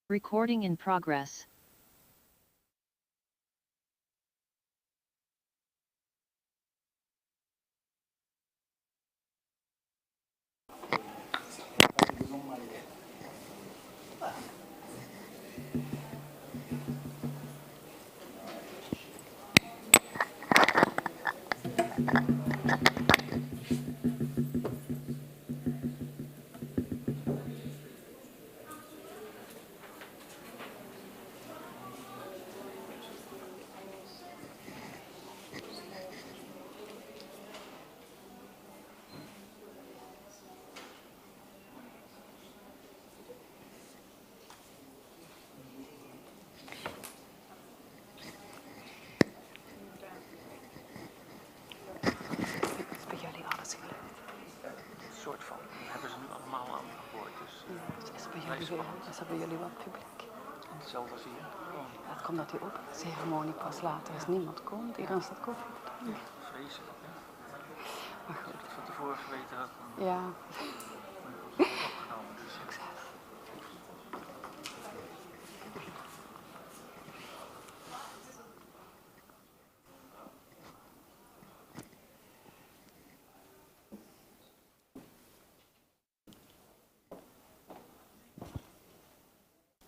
Recording in progress. Soort van, die hebben ze nu allemaal aangehoord. Dus Dus hebben jullie wat publiek? hetzelfde als hier. Het komt dat die op ceremonie pas later als niemand komt. Iedereen staat koffie. Vreselijk, hè? Maar goed. Ik had van tevoren geweten dat Ja. opgenomen. Dus Succes.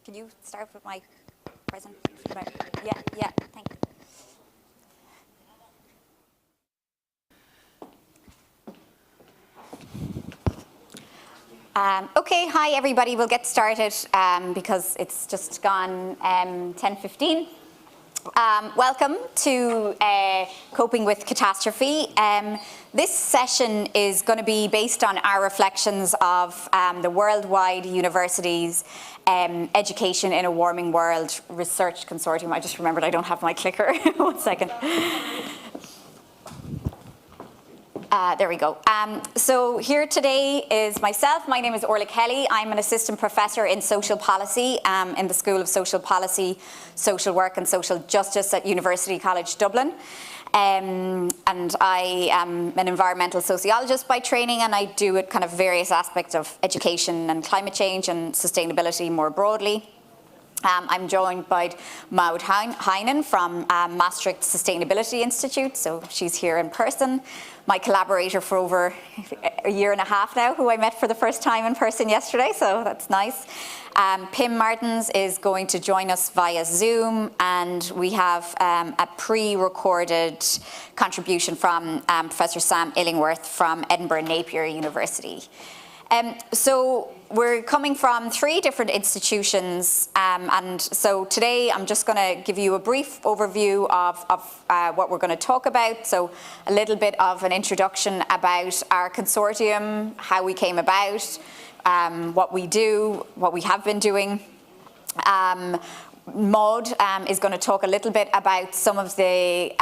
Can you start with my present? Yeah, thank you. Okay, hi everybody. We'll get started because it's just gone 10:15. Welcome to Coping with Catastrophe. This session is going to be based on our reflections of the worldwide universities education in a warming world research consortium. I just remembered I don't have my clicker. 1 second. There we go. So here today is myself. My name is Orla Kelly. I'm an assistant professor in social policy in the School of Social Policy, Social Work and Social Justice at University College Dublin. And I am an environmental sociologist by training, and I do it kind of various aspects of education and climate change and sustainability more broadly. I'm joined by Maud Heinen from Maastricht Sustainability Institute, so she's here in person. My collaborator for over a year and a half now, who I met for the first time in person yesterday, so that's nice. Pim Martins is going to join us via Zoom, and we have a pre-recorded contribution from Professor Sam Illingworth from Edinburgh Napier University. So we're coming from 3 different institutions, and so today I'm just going to give you a brief overview of what we're going to talk about. So a little bit of an introduction about our consortium, how we came about, what we do, what we have been doing. Maud is going to talk a little bit about some of the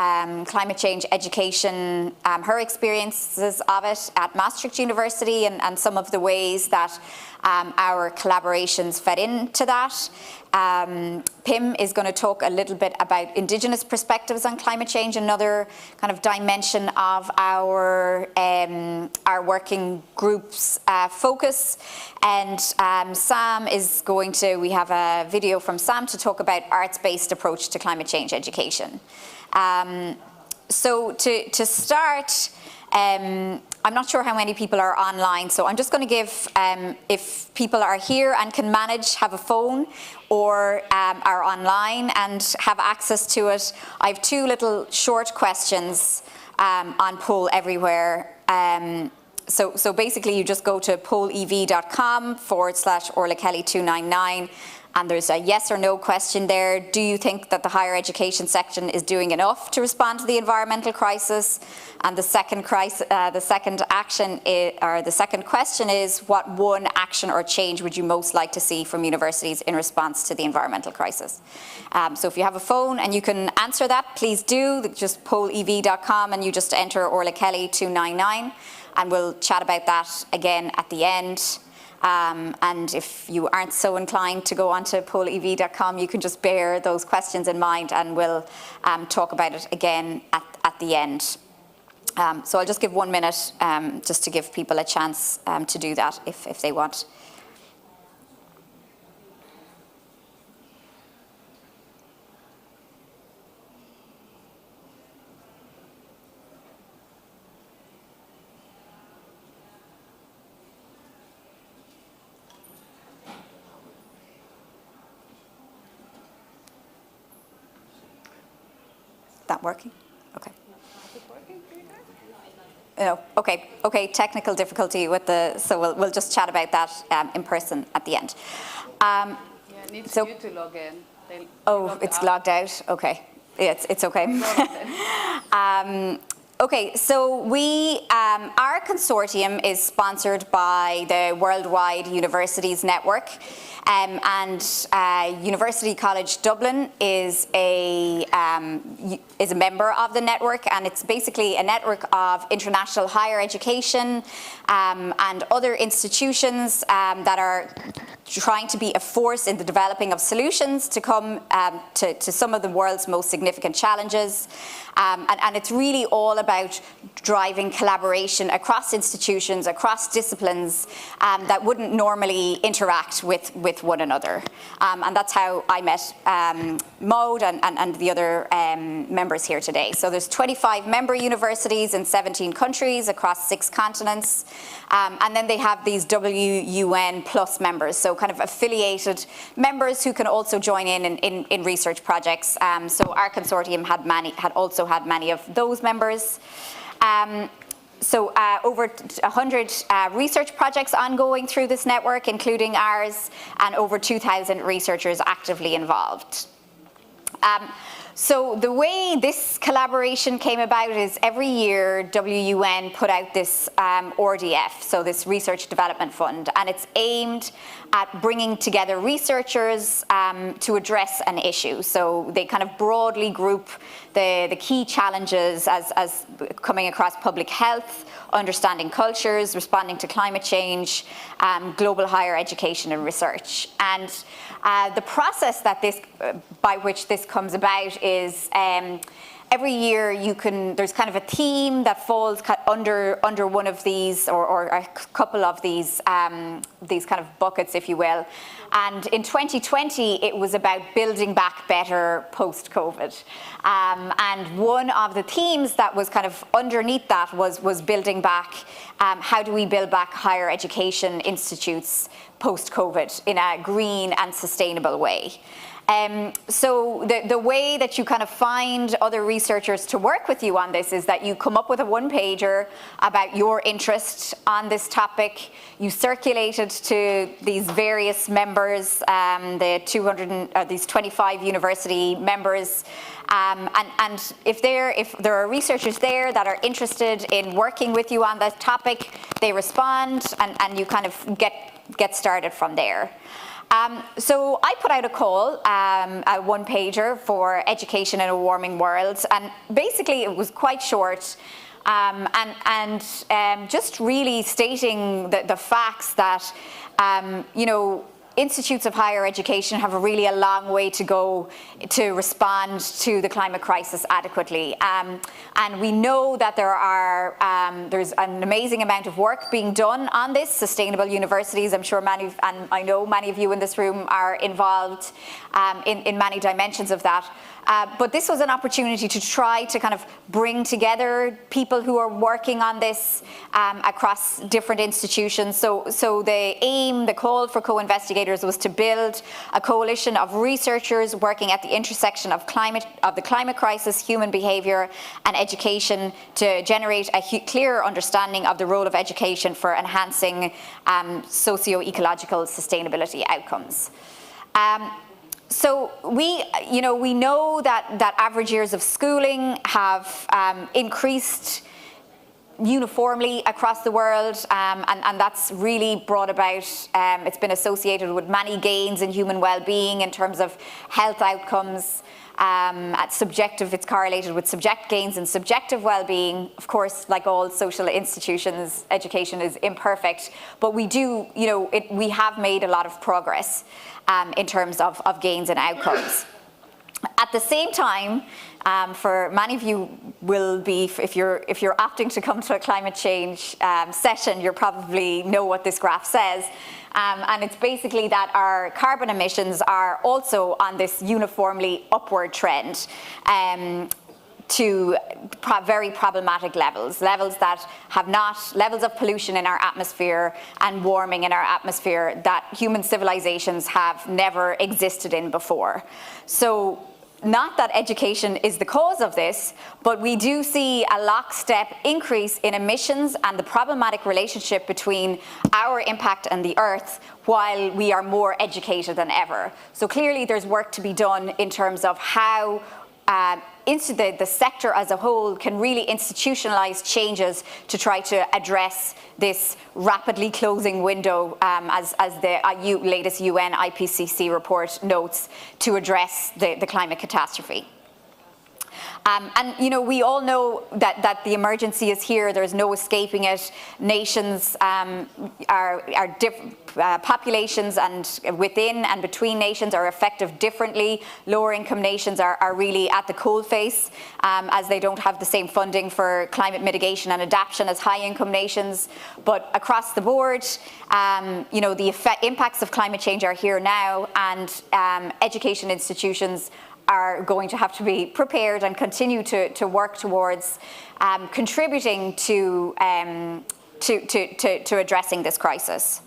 climate change education, her experiences of it at Maastricht University, and some of the ways that our collaborations fed into that. Pim is going to talk a little bit about Indigenous perspectives on climate change, another kind of dimension of our working group's focus. And Sam is going to, we have a video from Sam to talk about arts-based approach to climate change education. So to start, I'm not sure how many people are online, so I'm just going to give, if people are here and can manage, have a phone, or are online and have access to it, I have 2 little short questions on Poll Everywhere. So basically you just go to pollev.com/Orla Kelly 299, and there's a yes or no question there. Do you think that the higher education section is doing enough to respond to the environmental crisis? And the second question is, what one action or change would you most like to see from universities in response to the environmental crisis? So if you have a phone and you can answer that, please do. Just pollev.com and you just enter Orla Kelly 299, and we'll chat about that again at the end. And if you aren't so inclined to go onto pollev.com, you can just bear those questions in mind, and we'll talk about it again at the end. So I'll just give 1 minute just to give people a chance to do that if they want. that working? Okay. No, okay, technical difficulty with so we'll just chat about that in person at the end. Yeah, it needs you to log in. It's logged out, okay. Yeah, it's okay. Okay, so our consortium is sponsored by the Worldwide Universities Network, and University College Dublin is a member of the network, and it's basically a network of international higher education and other institutions that are trying to be a force in the developing of solutions to come to some of the world's most significant challenges. And it's really all about driving collaboration across institutions, across disciplines that wouldn't normally interact with one another. And that's how I met Maud and the other members here today. So there's 25 member universities in 17 countries across 6 continents. And then they have these WUN plus members, so kind of affiliated members who can also join in research projects. So our consortium had also had many of those members. So over 100 research projects ongoing through this network, including ours, and over 2,000 researchers actively involved. So the way this collaboration came about is every year WUN put out this RDF, so this Research Development Fund, and it's aimed at bringing together researchers to address an issue. So they kind of broadly group the key challenges as coming across public health, understanding cultures, responding to climate change, global higher education and research. And the process that by which this comes about is every year there's kind of a theme that falls under one of these or a couple of these kind of buckets, if you will. And in 2020, it was about building back better post-COVID. And one of the themes that was kind of underneath that was building back, how do we build back higher education institutes post-COVID in a green and sustainable way. So the way that you kind of find other researchers to work with you on this is that you come up with a one-pager about your interest on this topic. You circulate it to these various members, these 25 university members. And if there are researchers there that are interested in working with you on that topic, they respond, and you kind of get started from there. So I put out a call, a one-pager for education in a warming world, and basically it was quite short, and just really stating the facts that, institutes of higher education have really a long way to go to respond to the climate crisis adequately. And we know that there's an amazing amount of work being done on this. Sustainable universities, I'm sure I know many of you in this room are involved in many dimensions of that. But this was an opportunity to try to kind of bring together people who are working on this across different institutions. So the call for co-investigators was to build a coalition of researchers working at the intersection of the climate crisis, human behaviour and education to generate a clearer understanding of the role of education for enhancing socio-ecological sustainability outcomes. So we know that average years of schooling have increased uniformly across the world, and that's really brought about, it's been associated with many gains in human well-being in terms of health outcomes. It's correlated with gains in subjective well-being. Of course, like all social institutions, education is imperfect, but we have made a lot of progress in terms of gains and outcomes. At the same time, for many of you will be, if you're opting to come to a climate change session, you probably know what this graph says. And it's basically that our carbon emissions are also on this uniformly upward trend to very problematic levels that have levels of pollution in our atmosphere and warming in our atmosphere that human civilizations have never existed in before. So not that education is the cause of this, but we do see a lockstep increase in emissions and the problematic relationship between our impact and the Earth while we are more educated than ever. So clearly there's work to be done in terms of how the sector as a whole can really institutionalize changes to try to address this rapidly closing window, as the latest UN IPCC report notes, to address the climate catastrophe. And we all know that the emergency is here. There's no escaping it. Nations populations and within and between nations are affected differently. Lower income nations are really at the coalface, as they don't have the same funding for climate mitigation and adaptation as high income nations. But across the board, the impacts of climate change are here now, and education institutions are going to have to be prepared and continue to work towards contributing to addressing this crisis.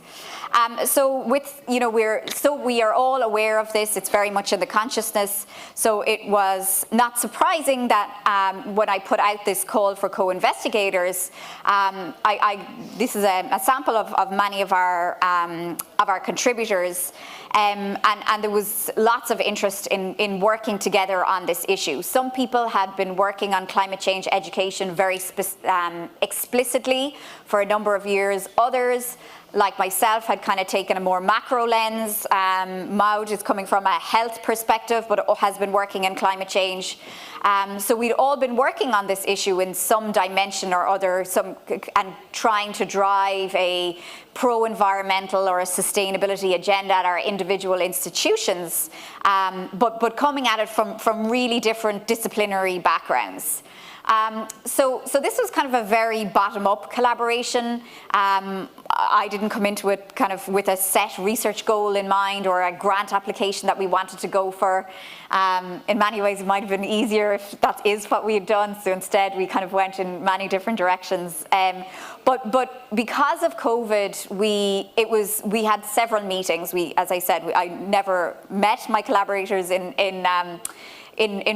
We are all aware of this. It's very much in the consciousness. So it was not surprising that when I put out this call for co-investigators, this is a sample of many of our contributors, and there was lots of interest in working together on this issue. Some people had been working on climate change education very explicitly for a number of years. Others, like myself, had kind of taken a more macro lens. Maud is coming from a health perspective, but has been working in climate change. So we'd all been working on this issue in some dimension or other, and trying to drive a pro-environmental or a sustainability agenda at our individual institutions, but coming at it from really different disciplinary backgrounds. So this was kind of a very bottom-up collaboration. I didn't come into it kind of with a set research goal in mind or a grant application that we wanted to go for. In many ways, it might have been easier if that is what we had done. So instead, we kind of went in many different directions. But because of COVID, we had several meetings. As I said, I never met my collaborators in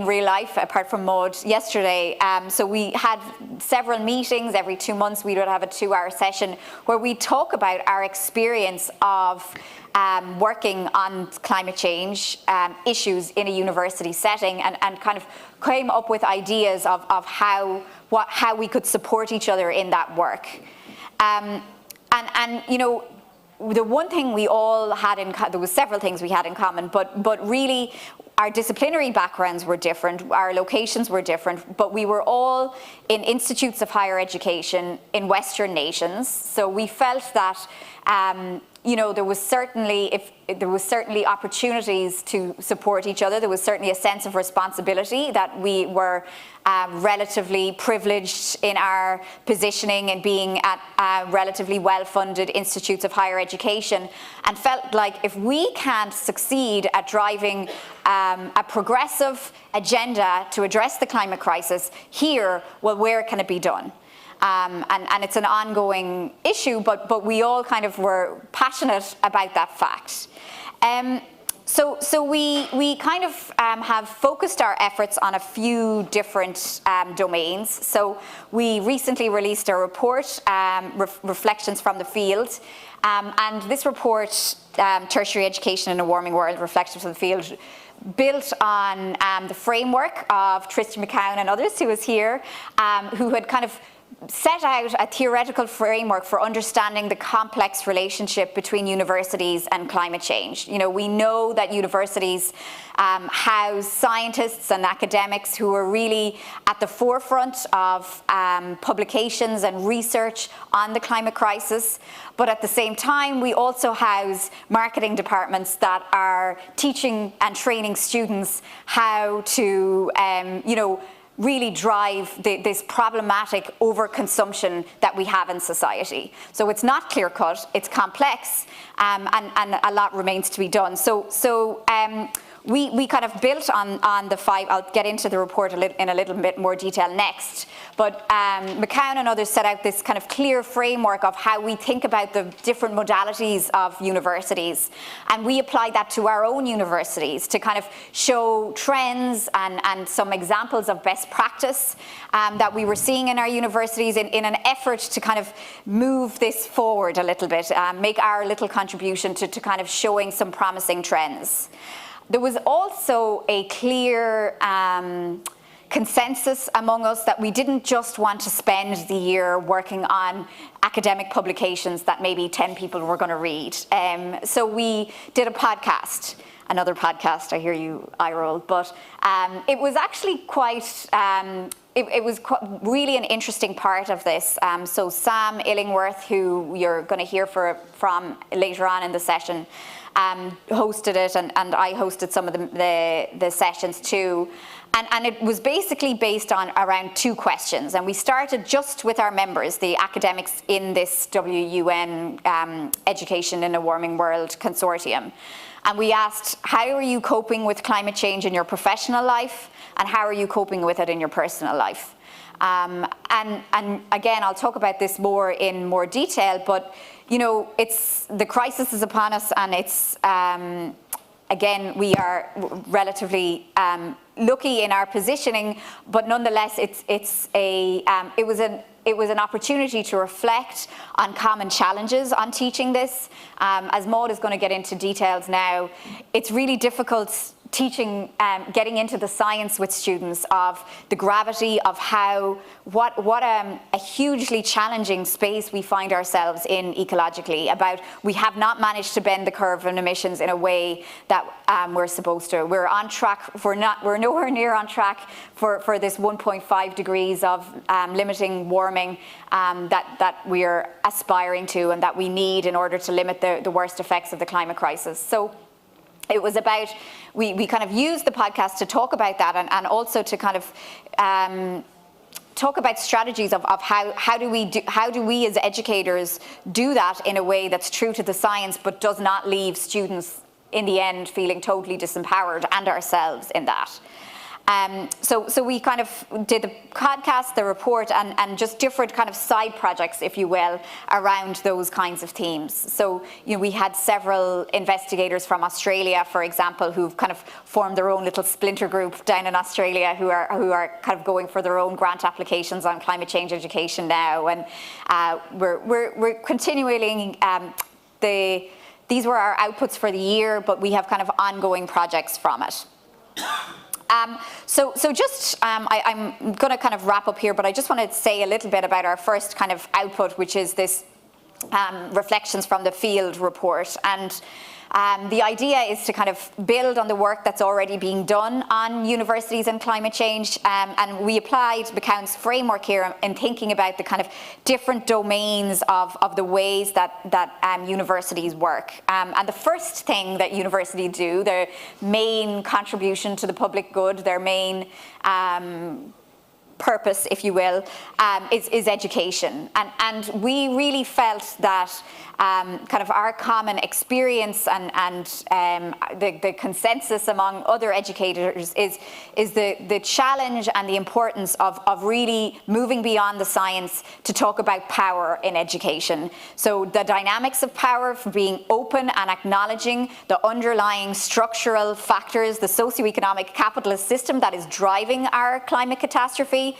real life, apart from Maud yesterday. So we had several meetings. Every 2 months we would have a 2-hour session where we talk about our experience of working on climate change issues in a university setting, and kind of came up with ideas of how we could support each other in that work. The one thing we all had there was several things we had in common, but really our disciplinary backgrounds were different, our locations were different, but we were all in institutes of higher education in Western nations. So we felt that there was certainly opportunities to support each other. There was certainly a sense of responsibility that we were relatively privileged in our positioning and being at relatively well-funded institutes of higher education, and felt like if we can't succeed at driving a progressive agenda to address the climate crisis here, well, where can it be done? And it's an ongoing issue, but we all kind of were passionate about that fact. So we kind of have focused our efforts on a few different domains. So we recently released a report, Reflections from the Field, and this report, Tertiary Education in a Warming World, Reflections from the Field, built on the framework of Tristan McCown and others, who was here, who had kind of set out a theoretical framework for understanding the complex relationship between universities and climate change. We know that universities house scientists and academics who are really at the forefront of publications and research on the climate crisis. But at the same time, we also house marketing departments that are teaching and training students how to, really drive this problematic overconsumption that we have in society. So it's not clear-cut, it's complex, and a lot remains to be done. So we kind of built on the 5, I'll get into the report in a little bit more detail next, but McCown and others set out this kind of clear framework of how we think about the different modalities of universities, and we applied that to our own universities to kind of show trends and some examples of best practice that we were seeing in our universities in an effort to kind of move this forward a little bit, make our little contribution to kind of showing some promising trends. There was also a clear consensus among us that we didn't just want to spend the year working on academic publications that maybe 10 people were going to read. So we did a podcast, another podcast, I hear you eye roll, but it was actually quite, it was really an interesting part of this. So Sam Illingworth, who you're going to hear from later on in the session, hosted it, and I hosted some of the sessions too. And it was basically based on around 2 questions. And we started just with our members, the academics in this WUN Education in a Warming World Consortium. And we asked, how are you coping with climate change in your professional life? And how are you coping with it in your personal life? And again, I'll talk about this in more detail, but you know, the crisis is upon us, and it's, again, we are relatively lucky in our positioning, but nonetheless, it was an opportunity to reflect on common challenges on teaching this. As Maud is going to get into details now, it's really difficult teaching, getting into the science with students of the gravity of what a hugely challenging space we find ourselves in ecologically. About we have not managed to bend the curve in emissions in a way that we're supposed to. We're on track. We're nowhere near on track for this 1.5 degrees of limiting warming that we are aspiring to and that we need in order to limit the worst effects of the climate crisis. So it was about, we kind of used the podcast to talk about that, and also to kind of talk about strategies of how do we as educators do that in a way that's true to the science but does not leave students in the end feeling totally disempowered, and ourselves in that. So we kind of did the podcast, the report, and just different kind of side projects, if you will, around those kinds of themes. So, you know, we had several investigators from Australia, for example, who've kind of formed their own little splinter group down in Australia, who are kind of going for their own grant applications on climate change education now, and we're continuing. These were our outputs for the year, but we have kind of ongoing projects from it. So just, I'm going to kind of wrap up here, but I just wanted to say a little bit about our first kind of output, which is this reflections from the field report. And the idea is to kind of build on the work that's already being done on universities and climate change, and we applied McCown's framework here in thinking about the kind of different domains of the ways that universities work. And the first thing that universities do, their main contribution to the public good, their main purpose, if you will, is education. And we really felt that kind of our common experience and the consensus among other educators is the challenge and the importance of really moving beyond the science to talk about power in education. So the dynamics of power, for being open and acknowledging the underlying structural factors, the socioeconomic capitalist system that is driving our climate catastrophe,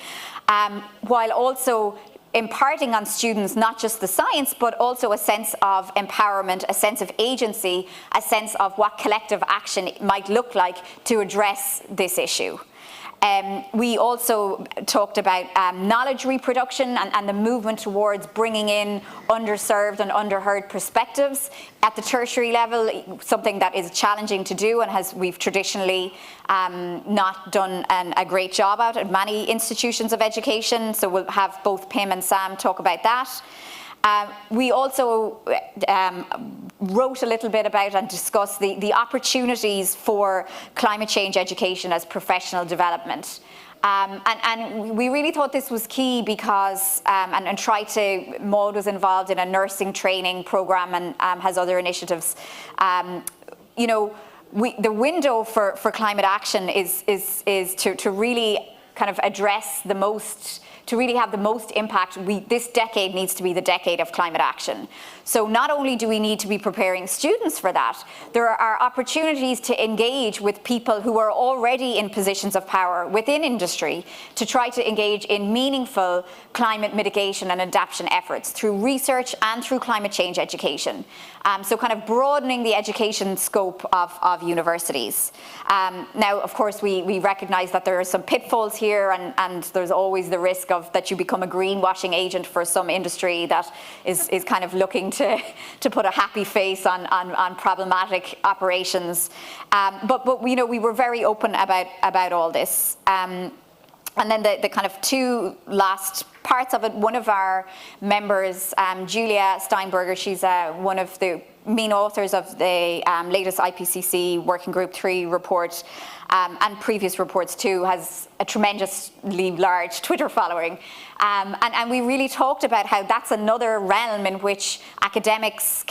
while also imparting on students not just the science, but also a sense of empowerment, a sense of agency, a sense of what collective action might look like to address this issue. We also talked about knowledge reproduction and the movement towards bringing in underserved and underheard perspectives at the tertiary level, something that is challenging to do and we've traditionally not done a great job at many institutions of education. So we'll have both Pim and Sam talk about that. We also wrote a little bit about and discussed the opportunities for climate change education as professional development. And we really thought this was key because, Maud was involved in a nursing training program and has other initiatives. You know, the window for climate action is to really kind of address the most, to really have the most impact. This decade needs to be the decade of climate action. So not only do we need to be preparing students for that, there are opportunities to engage with people who are already in positions of power within industry to try to engage in meaningful climate mitigation and adaptation efforts through research and through climate change education. So kind of broadening the education scope of universities. Now, of course, we recognize that there are some pitfalls here, and there's always the risk of that you become a greenwashing agent for some industry that is kind of looking to put a happy face on problematic operations. But we were very open about all this. And then the kind of two last parts of it, one of our members, Julia Steinberger, she's one of the main authors of the latest IPCC Working Group 3 report, and previous reports too, has a tremendously large Twitter following. And we really talked about how that's another realm in which academics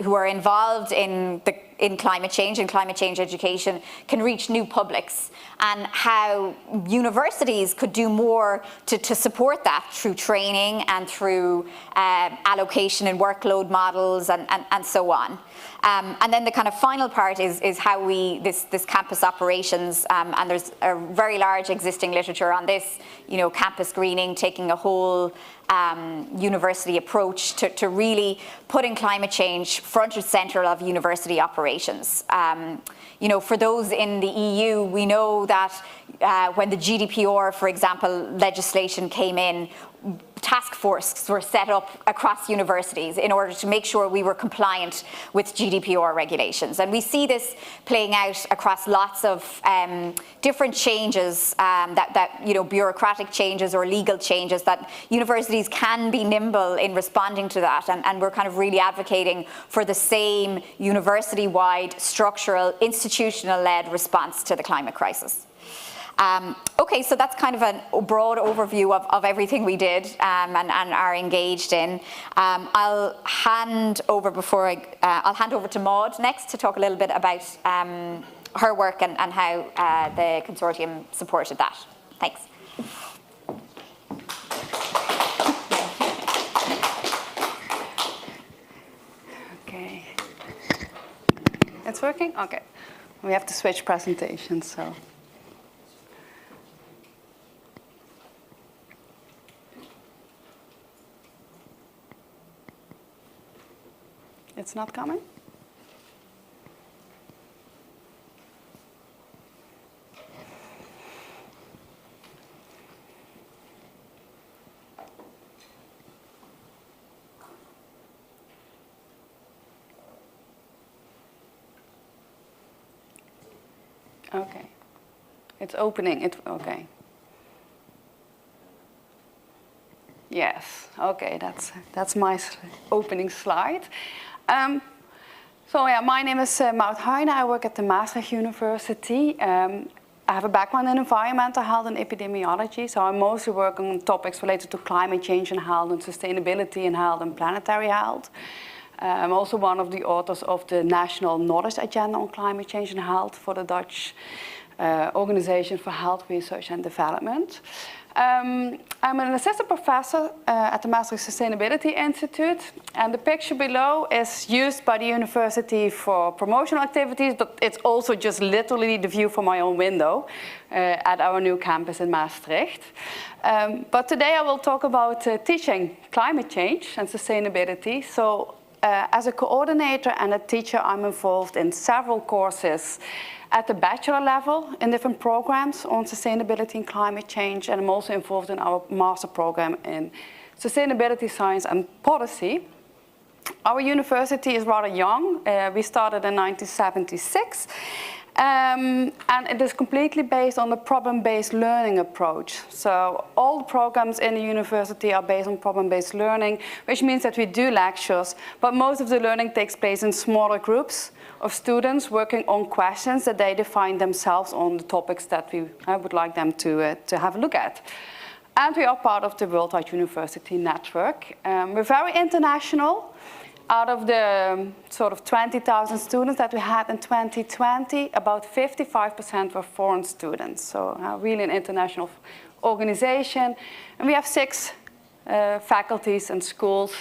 who are involved in climate change and climate change education can reach new publics, and how universities could do more to support that through training and through allocation and workload models and so on. And then the kind of final part is how this campus operations, and there's a very large existing literature on this, campus greening, taking a whole university approach to really putting climate change front and center of university operations. For those in the EU, we know that when the GDPR, for example, legislation came in, task forces were set up across universities in order to make sure we were compliant with GDPR regulations. And we see this playing out across lots of different changes, bureaucratic changes or legal changes, that universities can be nimble in responding to that. And we're kind of really advocating for the same university-wide, structural, institutional-led response to the climate crisis. Okay, so that's kind of a broad overview of everything we did and are engaged in. I'll hand over to Maud next to talk a little bit about her work and how the consortium supported that. Thanks. Okay. It's working? Okay. We have to switch presentations, so. It's not coming? Okay. It's opening. Okay. Yes. Okay, that's my opening slide. My name is Maud Heijnen. I work at the Maastricht University. I have a background in environmental health and epidemiology, so I mostly work on topics related to climate change and health and sustainability in health and planetary health. I'm also one of the authors of the National Knowledge Agenda on Climate Change and Health for the Dutch Organization for Health Research and Development. I'm an assistant professor at the Maastricht Sustainability Institute, and the picture below is used by the university for promotional activities, but it's also just literally the view from my own window at our new campus in Maastricht. But today I will talk about teaching climate change and sustainability. So as a coordinator and a teacher, I'm involved in several courses at the bachelor level in different programs on sustainability and climate change, and I'm also involved in our master program in sustainability science and policy. Our university is rather young. We started in 1976, and it is completely based on the problem-based learning approach. So all the programs in the university are based on problem-based learning, which means that we do lectures, but most of the learning takes place in smaller groups of students working on questions that they define themselves on the topics that I would like them to have a look at. And we are part of the Worldwide University Network. We're very international. Out of the sort of 20,000 students that we had in 2020, about 55% were foreign students. So really an international organization. And we have 6 faculties and schools.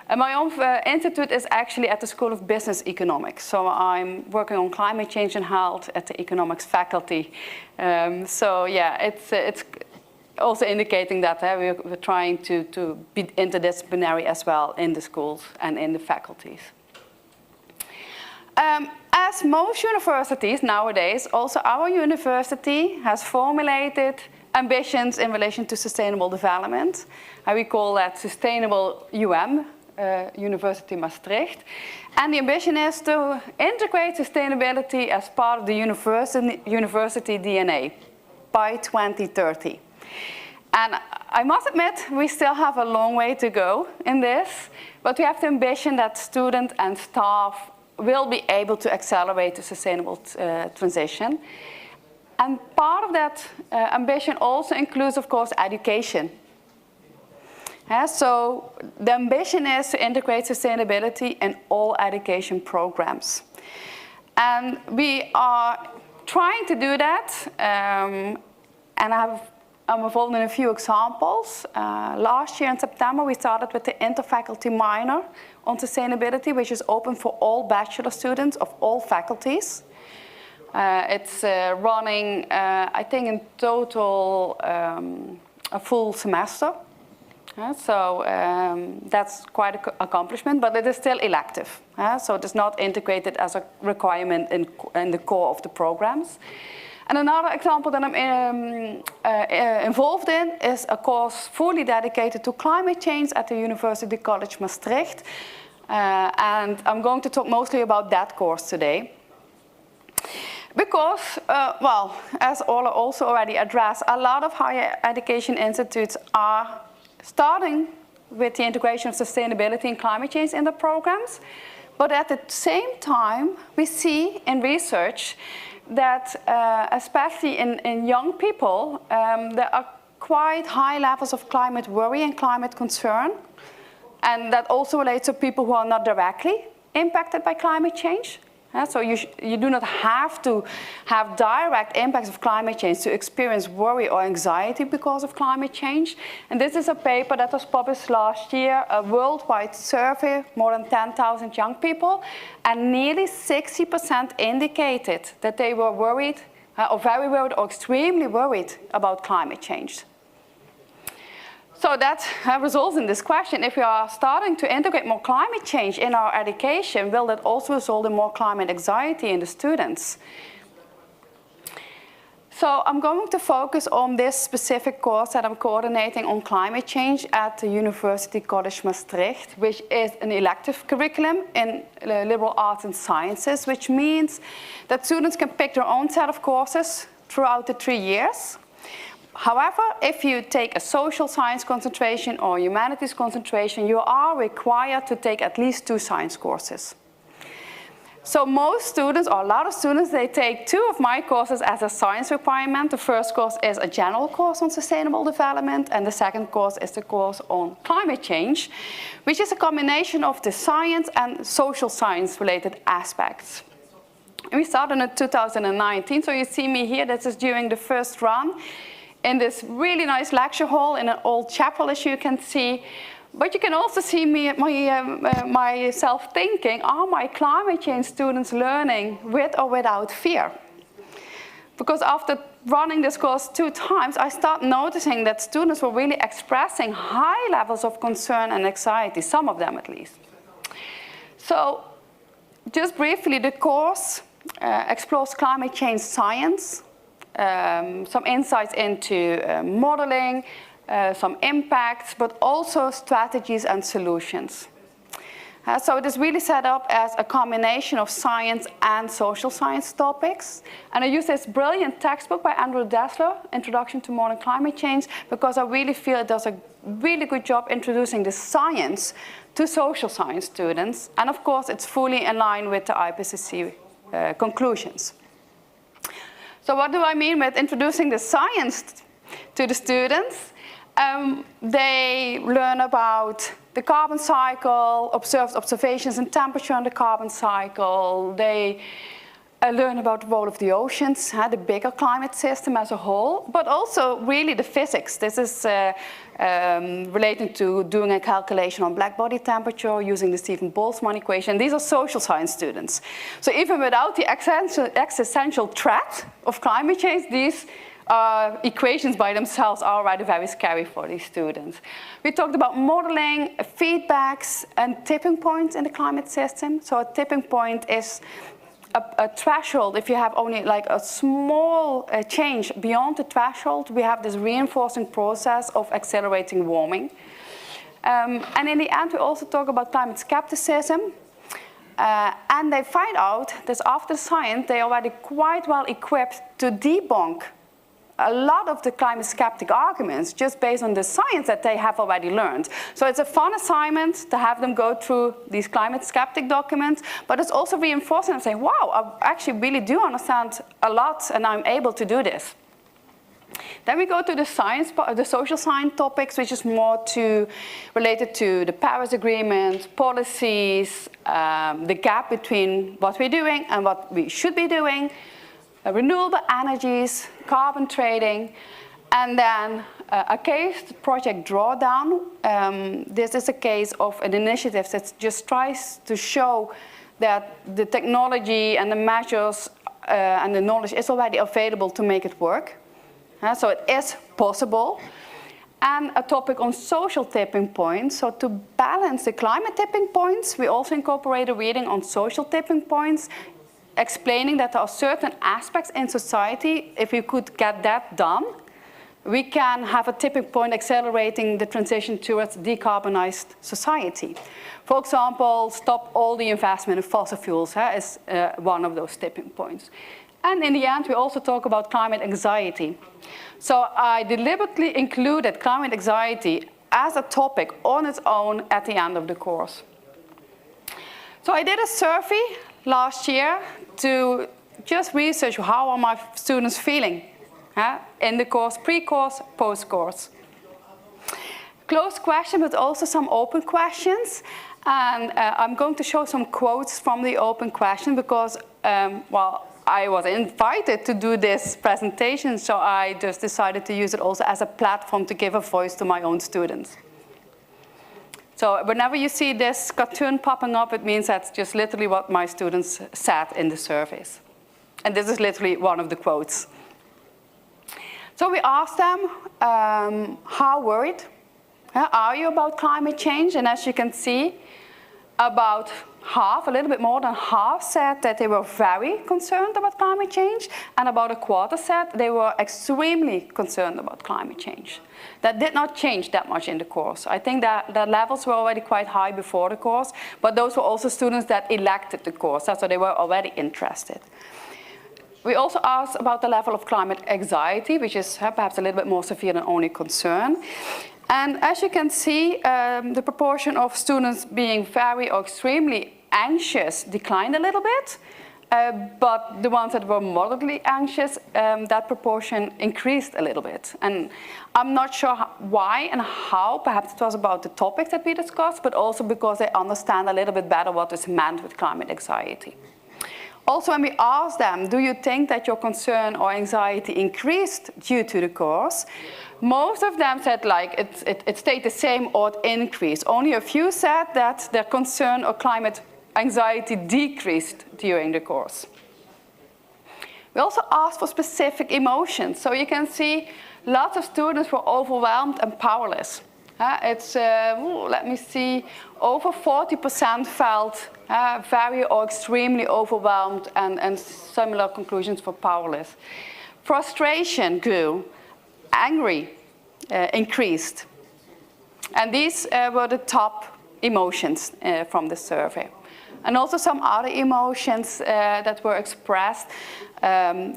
And my own institute is actually at the School of Business Economics. So I'm working on climate change and health at the economics faculty. So yeah, it's also indicating that we're trying to be interdisciplinary as well in the schools and in the faculties. As most universities nowadays, also our university has formulated ambitions in relation to sustainable development. And we call that Sustainable University Maastricht. And the ambition is to integrate sustainability as part of the university DNA by 2030. And I must admit, we still have a long way to go in this, but we have the ambition that students and staff will be able to accelerate the sustainable transition. And part of that ambition also includes, of course, education. So the ambition is to integrate sustainability in all education programs. And we are trying to do that, and I'm involved in a few examples. Last year in September, we started with the interfaculty minor on sustainability, which is open for all bachelor students of all faculties. It's running, I think, in total a full semester. So that's quite an accomplishment, but it is still elective. So it is not integrated as a requirement in the core of the programs. And another example that I'm involved in is a course fully dedicated to climate change at the University College Maastricht. And I'm going to talk mostly about that course today. Because, well, as Orla also already addressed, a lot of higher education institutes are starting with the integration of sustainability and climate change in the programs. But at the same time, we see in research that especially in young people, there are quite high levels of climate worry and climate concern. And that also relates to people who are not directly impacted by climate change. So you do not have to have direct impacts of climate change to experience worry or anxiety because of climate change. And this is a paper that was published last year, a worldwide survey, more than 10,000 young people, and nearly 60% indicated that they were worried, or very worried, or extremely worried about climate change. So that results in this question: if we are starting to integrate more climate change in our education, will that also result in more climate anxiety in the students? So I'm going to focus on this specific course that I'm coordinating on climate change at the University College Maastricht, which is an elective curriculum in liberal arts and sciences, which means that students can pick their own set of courses throughout the 3 years. However, if you take a social science concentration or humanities concentration, you are required to take at least 2 science courses. So most students, or a lot of students, they take 2 of my courses as a science requirement. The first course is a general course on sustainable development, and the second course is the course on climate change, which is a combination of the science and social science related aspects. And we started in 2019, so you see me here, this is during the first run, in this really nice lecture hall in an old chapel, as you can see. But you can also see me, myself thinking, are my climate change students learning with or without fear? Because after running this course 2 times, I start noticing that students were really expressing high levels of concern and anxiety, some of them at least. So just briefly, the course explores climate change science, some insights into modeling, some impacts, but also strategies and solutions. So it is really set up as a combination of science and social science topics. And I use this brilliant textbook by Andrew Dessler, Introduction to Modern Climate Change, because I really feel it does a really good job introducing the science to social science students. And of course, it's fully in line with the IPCC conclusions. So what do I mean with introducing the science to the students? They learn about the carbon cycle, observations in temperature on the carbon cycle. They learn about the role of the oceans, the bigger climate system as a whole, but also really the physics. This is relating to doing a calculation on black body temperature using the Stephen-Boltzmann equation. These are social science students. So even without the existential threat of climate change, these equations by themselves are already very scary for these students. We talked about modeling, feedbacks, and tipping points in the climate system. So a tipping point is a threshold. If you have only like a small change beyond the threshold, we have this reinforcing process of accelerating warming. And in the end, we also talk about climate skepticism. And they find out that after the science, they are already quite well equipped to debunk a lot of the climate skeptic arguments just based on the science that they have already learned. So it's a fun assignment to have them go through these climate skeptic documents, but it's also reinforcing them saying, wow, I actually really do understand a lot and I'm able to do this. Then we go to the science, the social science topics, which is more related to the Paris Agreement, policies, the gap between what we're doing and what we should be doing, renewable energies, carbon trading, and then a case, Project Drawdown. This is a case of an initiative that just tries to show that the technology and the measures and the knowledge is already available to make it work. So it is possible. And a topic on social tipping points. So to balance the climate tipping points, we also incorporate a reading on social tipping points, explaining that there are certain aspects in society, if we could get that done, we can have a tipping point accelerating the transition towards decarbonized society. For example, stop all the investment in fossil fuels is one of those tipping points. And in the end, we also talk about climate anxiety. So I deliberately included climate anxiety as a topic on its own at the end of the course. So I did a survey last year to just research how are my students feeling in the course, pre-course, post-course. Closed question, but also some open questions. And I'm going to show some quotes from the open question because, well, I was invited to do this presentation, so I just decided to use it also as a platform to give a voice to my own students. So whenever you see this cartoon popping up, it means that's just literally what my students said in the surveys. And this is literally one of the quotes. So we asked them, how worried are you about climate change? And as you can see, about half, a little bit more than half, said that they were very concerned about climate change, and about a quarter said they were extremely concerned about climate change. That did not change that much in the course. I think that the levels were already quite high before the course, but those were also students that elected the course, so they were already interested. We also asked about the level of climate anxiety, which is perhaps a little bit more severe than only concern. And as you can see, the proportion of students being very or extremely anxious declined a little bit, but the ones that were moderately anxious, that proportion increased a little bit. And I'm not sure why and how. Perhaps it was about the topics that we discussed, but also because they understand a little bit better what is meant with climate anxiety. Also, when we asked them, do you think that your concern or anxiety increased due to the course? Most of them said like it stayed the same or it increased. Only a few said that their concern or climate anxiety decreased during the course. We also asked for specific emotions. So you can see lots of students were overwhelmed and powerless. Let me see, over 40% felt very or extremely overwhelmed, and similar conclusions for powerless. Frustration grew, angry increased. And these were the top emotions from the survey. And also some other emotions that were expressed.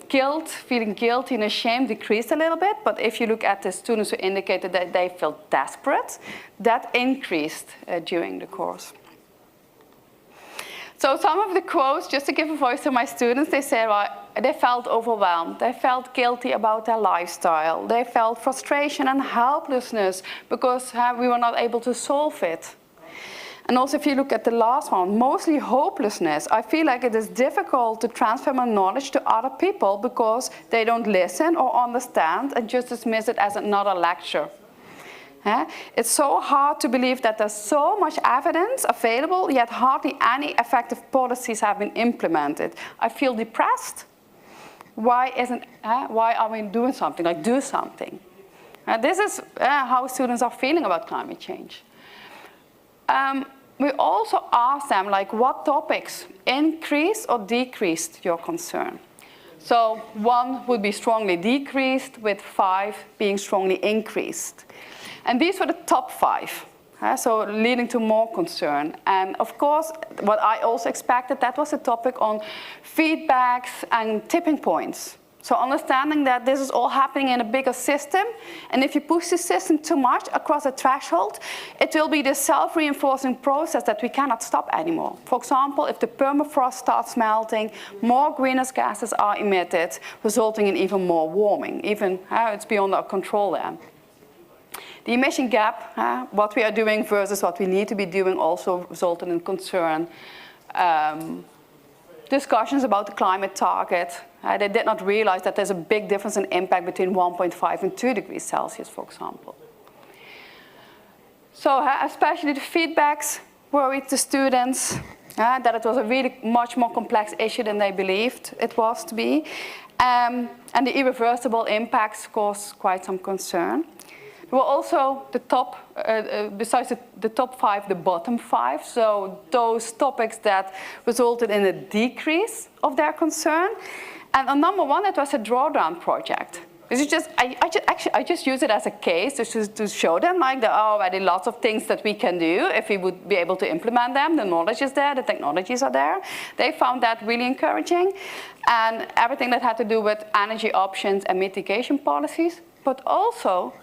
Guilt, feeling guilty and ashamed decreased a little bit, but if you look at the students who indicated that they felt desperate, that increased during the course. So some of the quotes, just to give a voice to my students, they said, well, they felt overwhelmed. They felt guilty about their lifestyle. They felt frustration and helplessness because we were not able to solve it. And also if you look at the last one, mostly hopelessness. I feel like it is difficult to transfer my knowledge to other people because they don't listen or understand and just dismiss it as another lecture. It's so hard to believe that there's so much evidence available, yet hardly any effective policies have been implemented. I feel depressed. Why are we doing something? Like, do something. This is how students are feeling about climate change. We also asked them, like, what topics increased or decreased your concern? So 1 would be strongly decreased, with 5 being strongly increased. And these were the top 5, so leading to more concern. And of course, what I also expected, that was a topic on feedbacks and tipping points. So understanding that this is all happening in a bigger system, and if you push the system too much across a threshold, it will be this self-reinforcing process that we cannot stop anymore. For example, if the permafrost starts melting, more greenhouse gases are emitted, resulting in even more warming. Even it's beyond our control there. The emission gap, what we are doing versus what we need to be doing, also resulted in concern. Discussions about the climate target. They did not realize that there's a big difference in impact between 1.5 and 2 degrees Celsius, for example. So especially the feedbacks worried the students that it was a really much more complex issue than they believed it was to be. And the irreversible impacts caused quite some concern. There were also the top, besides the top 5, the bottom 5. So those topics that resulted in a decrease of their concern. And on number 1, it was a drawdown project. This is just, I just use it as a case to show them, like, there are already lots of things that we can do if we would be able to implement them. The knowledge is there, the technologies are there. They found that really encouraging. And everything that had to do with energy options and mitigation policies, but also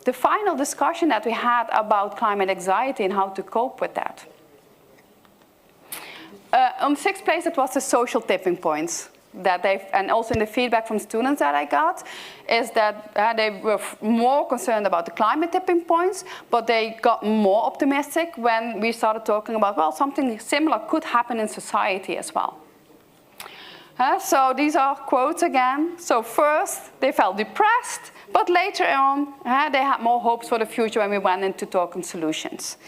the final discussion that we had about climate anxiety and how to cope with that. On 6th place, it was the social tipping points. And also in the feedback from students that I got, is that they were more concerned about the climate tipping points, but they got more optimistic when we started talking about, well, something similar could happen in society as well. So these are quotes again. So first, they felt depressed, but later on, they had more hopes for the future when we went into talking solutions.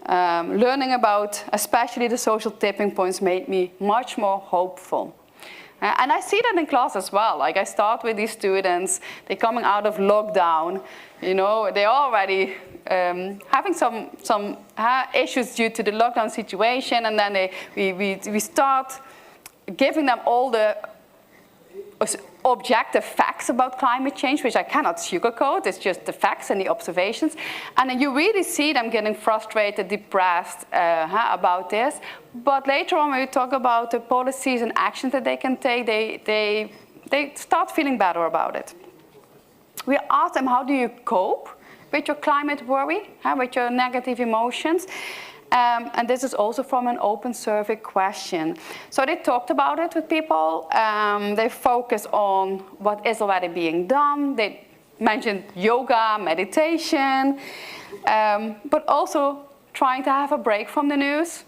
Learning about especially the social tipping points made me much more hopeful. And I see that in class as well. Like, I start with these students, they're coming out of lockdown, you know, they're already having some issues due to the lockdown situation, and then we start giving them all the objective facts about climate change, which I cannot sugarcoat. It's just the facts and the observations. And then you really see them getting frustrated, depressed about this. But later on, when we talk about the policies and actions that they can take, they start feeling better about it. We asked them, how do you cope with your climate worry, with your negative emotions? And this is also from an open survey question. So they talked about it with people. They focused on what is already being done. They mentioned yoga, meditation, but also trying to have a break from the news.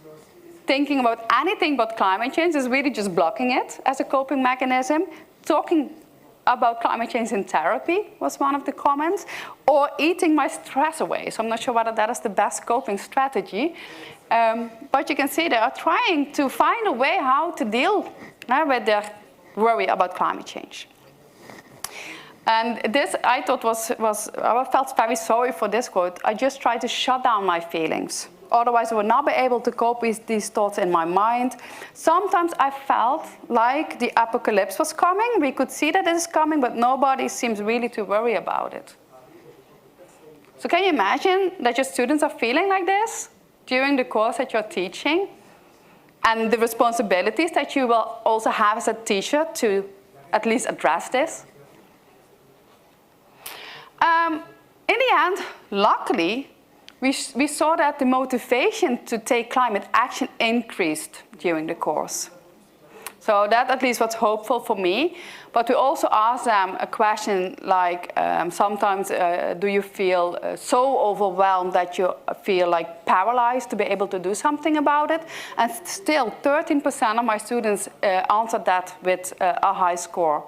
Thinking about anything but climate change is really just blocking it as a coping mechanism. Talking about climate change in therapy was one of the comments, or eating my stress away. So I'm not sure whether that is the best coping strategy. But you can see they are trying to find a way how to deal with their worry about climate change. And this, I thought I felt very sorry for this quote. I just tried to shut down my feelings. Otherwise, I would not be able to cope with these thoughts in my mind. Sometimes I felt like the apocalypse was coming. We could see that it is coming, but nobody seems really to worry about it. So can you imagine that your students are feeling like this during the course that you're teaching? And the responsibilities that you will also have as a teacher to at least address this? In the end, luckily, we saw that the motivation to take climate action increased during the course. So that at least was hopeful for me. But we also asked them a question like, sometimes do you feel so overwhelmed that you feel like paralyzed to be able to do something about it? And still 13% of my students answered that with a high score.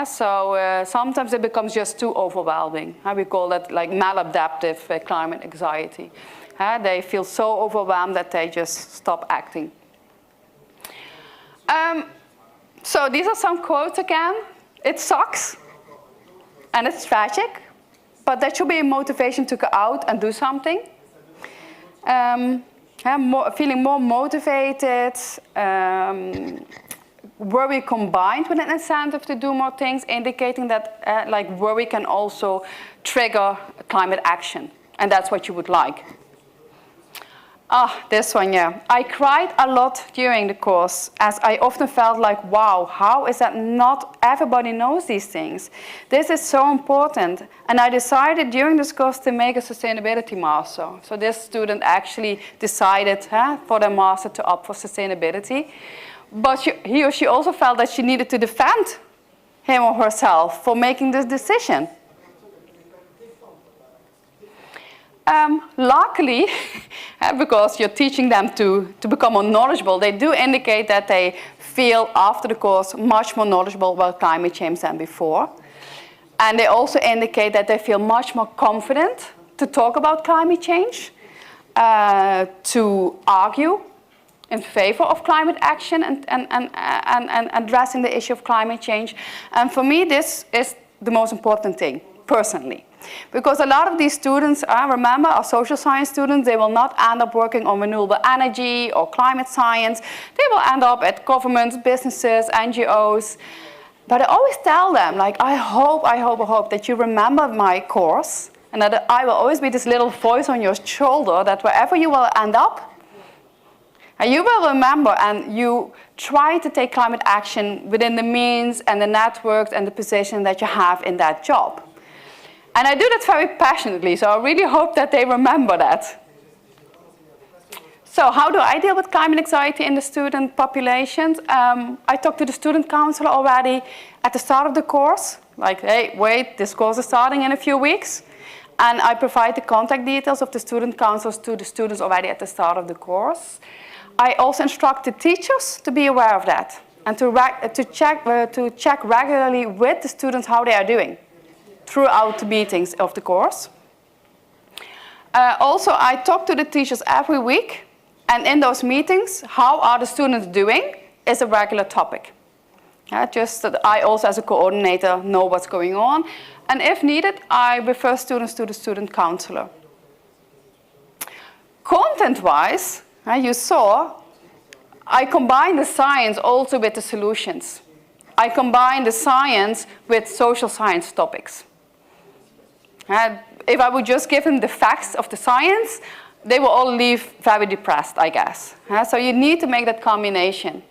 So sometimes it becomes just too overwhelming. We call that like maladaptive climate anxiety. They feel so overwhelmed that they just stop acting. So these are some quotes again. It sucks and it's tragic, but that should be a motivation to go out and do something. Feeling more motivated, worry combined with an incentive to do more things, indicating that like worry can also trigger climate action, and that's what you would like. This one, yeah. I cried a lot during the course, as I often felt like, wow, how is that not everybody knows these things? This is so important. And I decided during this course to make a sustainability master. So this student actually decided for their master to opt for sustainability. But he or she also felt that she needed to defend him or herself for making this decision. Luckily, because you're teaching them to become more knowledgeable, they do indicate that they feel after the course much more knowledgeable about climate change than before. And they also indicate that they feel much more confident to talk about climate change, to argue in favor of climate action and addressing the issue of climate change. And for me, this is the most important thing, personally. Because a lot of these students, remember, are social science students. They will not end up working on renewable energy or climate science. They will end up at governments, businesses, NGOs. But I always tell them, like, I hope that you remember my course, and that I will always be this little voice on your shoulder that wherever you will end up, and you will remember and you try to take climate action within the means and the networks and the position that you have in that job. And I do that very passionately, so I really hope that they remember that. So how do I deal with climate anxiety in the student populations? I talked to the student counselor already at the start of the course, like, hey, wait, this course is starting in a few weeks. And I provide the contact details of the student counselors to the students already at the start of the course. I also instruct the teachers to be aware of that and to check regularly with the students how they are doing throughout the meetings of the course. Also, I talk to the teachers every week, and in those meetings, how are the students doing is a regular topic. Just that I also, as a coordinator, know what's going on. And if needed, I refer students to the student counselor. Content-wise, you saw, I combine the science also with the solutions. I combine the science with social science topics. If I would just give them the facts of the science, they will all leave very depressed, I guess. So you need to make that combination.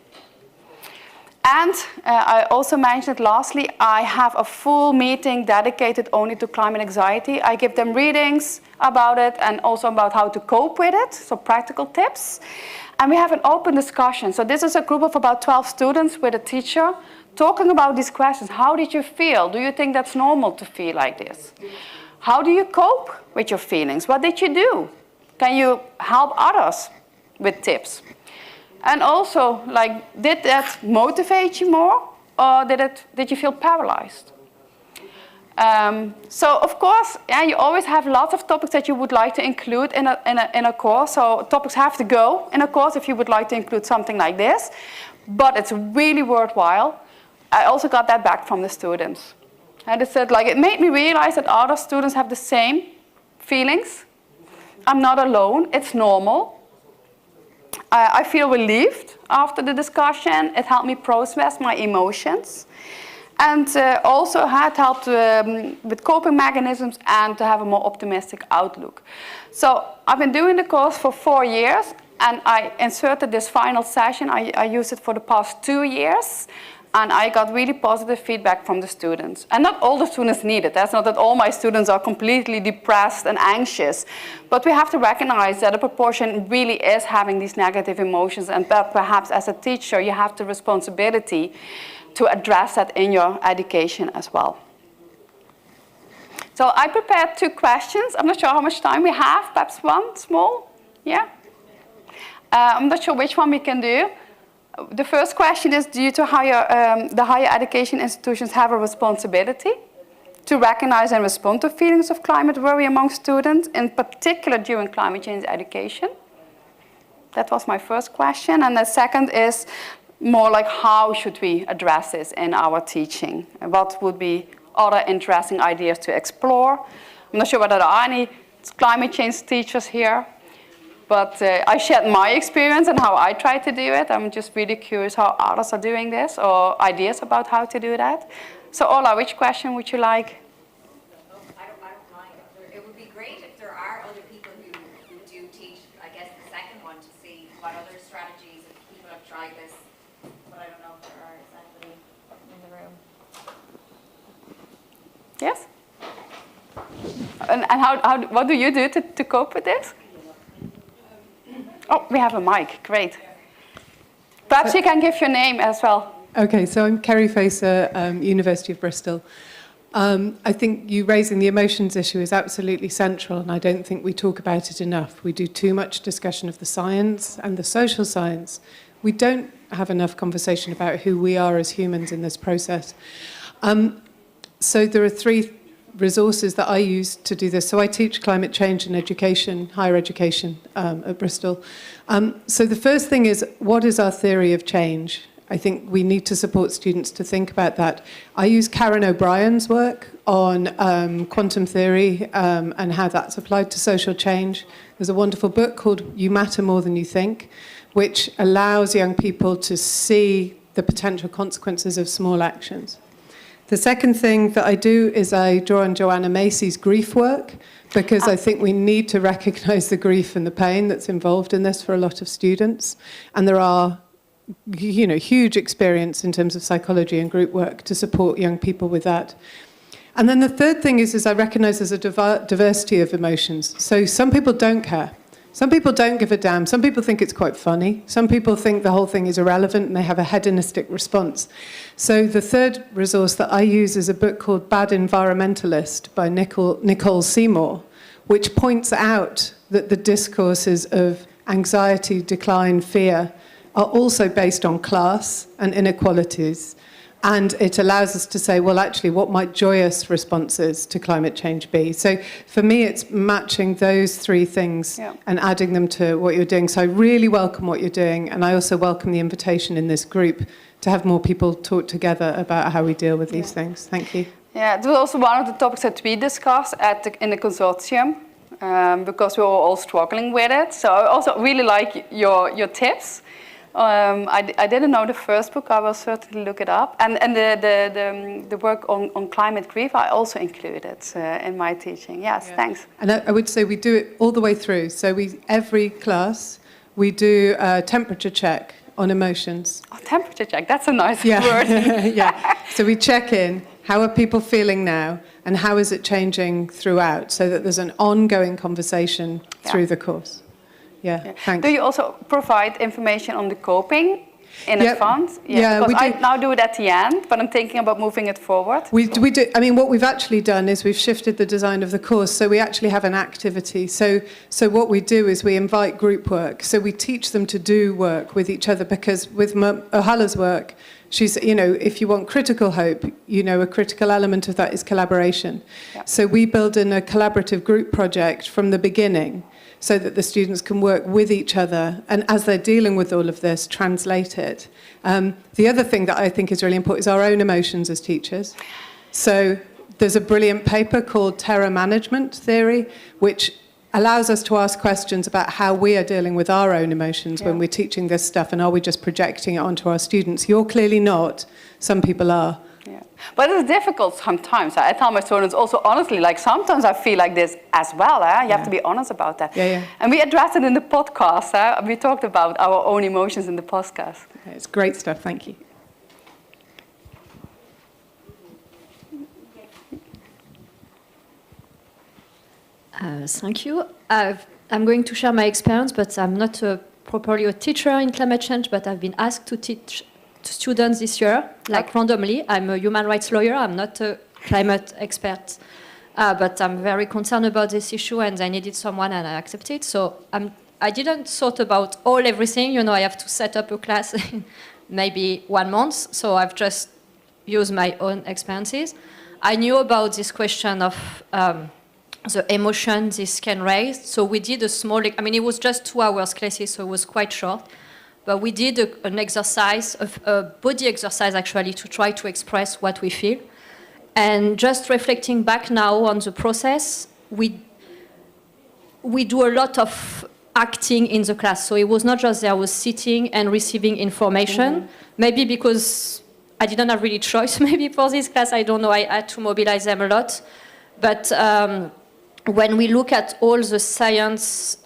And I also mentioned, lastly, I have a full meeting dedicated only to climate anxiety. I give them readings about it and also about how to cope with it, so practical tips. And we have an open discussion. So this is a group of about 12 students with a teacher talking about these questions. How did you feel? Do you think that's normal to feel like this? How do you cope with your feelings? What did you do? Can you help others with tips? And also, like, did that motivate you more, or did you feel paralyzed? So, of course, you always have lots of topics that you would like to include in a course. So topics have to go in a course if you would like to include something like this. But it's really worthwhile. I also got that back from the students. And they said, like, it made me realize that other students have the same feelings. I'm not alone. It's normal. I feel relieved after the discussion. It helped me process my emotions. And also had helped with coping mechanisms and to have a more optimistic outlook. So I've been doing the course for 4 years, and I inserted this final session. I used it for the past 2 years. And I got really positive feedback from the students. And not all the students need it. That's not that all my students are completely depressed and anxious. But we have to recognize that a proportion really is having these negative emotions, and that perhaps as a teacher you have the responsibility to address that in your education as well. So I prepared 2 questions. I'm not sure how much time we have. Perhaps one small? Yeah? I'm not sure which one we can do. The first question is, due to the higher education institutions have a responsibility to recognize and respond to feelings of climate worry among students, in particular during climate change education? That was my first question. And the second is more like, how should we address this in our teaching? What would be other interesting ideas to explore? I'm not sure whether there are any climate change teachers here. But I shared my experience and how I try to do it. I'm just really curious how others are doing this, or ideas about how to do that. So Ola, which question would you like? I don't mind. It would be great if there are other people who do teach, I guess, the second one, to see what other strategies, if people have tried this. But I don't know if there is anybody in the room. Yes? And what do you do to cope with this? Oh, we have a mic. Great. Perhaps you can give your name as well. Okay, so I'm Kerry Facer, University of Bristol. I think you raising the emotions issue is absolutely central, and I don't think we talk about it enough. We do too much discussion of the science and the social science. We don't have enough conversation about who we are as humans in this process. So there are 3 resources that I use to do this. So I teach climate change in education, higher education at Bristol. So the first thing is, what is our theory of change? I think we need to support students to think about that. I use Karen O'Brien's work on quantum theory and how that's applied to social change. There's a wonderful book called You Matter More Than You Think, which allows young people to see the potential consequences of small actions. The second thing that I do is I draw on Joanna Macy's grief work, because I think we need to recognise the grief and the pain that's involved in this for a lot of students. And there are, huge experience in terms of psychology and group work to support young people with that. And then the third thing is I recognise there's a diversity of emotions. So some people don't care. Some people don't give a damn. Some people think it's quite funny. Some people think the whole thing is irrelevant and they have a hedonistic response. So the third resource that I use is a book called Bad Environmentalist by Nicole Seymour, which points out that the discourses of anxiety, decline, fear are also based on class and inequalities. And it allows us to say, well, actually, what might joyous responses to climate change be? So for me, it's matching those 3 things and adding them to what you're doing. So I really welcome what you're doing. And I also welcome the invitation in this group to have more people talk together about how we deal with these things. Thank you. Yeah, it was also one of the topics that we discussed in the Consortium, because we were all struggling with it. So I also really like your tips. I didn't know the first book. I will certainly look it up. And the work on climate grief, I also included in my teaching. Yes, thanks. And I would say we do it all the way through. So every class, we do a temperature check on emotions. Oh, temperature check. That's a nice word. Yeah. So we check in. How are people feeling now? And how is it changing throughout? So that there's an ongoing conversation through the course. Yeah, thanks. Do you also provide information on the coping in advance? Yeah, because we do. I now do it at the end, but I'm thinking about moving it forward. We do. I mean, what we've actually done is we've shifted the design of the course, so we actually have an activity. So what we do is we invite group work. So we teach them to do work with each other, because with Ohala's work, she's, if you want critical hope, a critical element of that is collaboration. Yeah. So we build in a collaborative group project from the beginning, so that the students can work with each other and, as they're dealing with all of this, translate it. The other thing that I think is really important is our own emotions as teachers. So there's a brilliant paper called Terror Management Theory, which allows us to ask questions about how we are dealing with our own emotions when we're teaching this stuff, and are we just projecting it onto our students? You're clearly not. Some people are. Yeah. But it's difficult sometimes. I tell my students also honestly, sometimes I feel like this as well. You have to be honest about that. Yeah. And we addressed it in the podcast. We talked about our own emotions in the podcast. It's great stuff. Thank you. Thank you. I'm going to share my experience, but I'm not properly a teacher in climate change, but I've been asked to teach to students this year, like randomly. I'm a human rights lawyer. I'm not a climate expert, but I'm very concerned about this issue, and I needed someone, and I accepted. So I didn't thought about everything. You know, I have to set up a class in maybe 1 month, so I've just used my own experiences. I knew about this question of the emotion this can raise. So we did a small, it was just 2 hours classes, so it was quite short. But we did an exercise, a body exercise actually, to try to express what we feel. And just reflecting back now on the process, we do a lot of acting in the class. So it was not just there, I was sitting and receiving information. Maybe because I didn't have really choice maybe for this class, I don't know, I had to mobilize them a lot. But when we look at all the science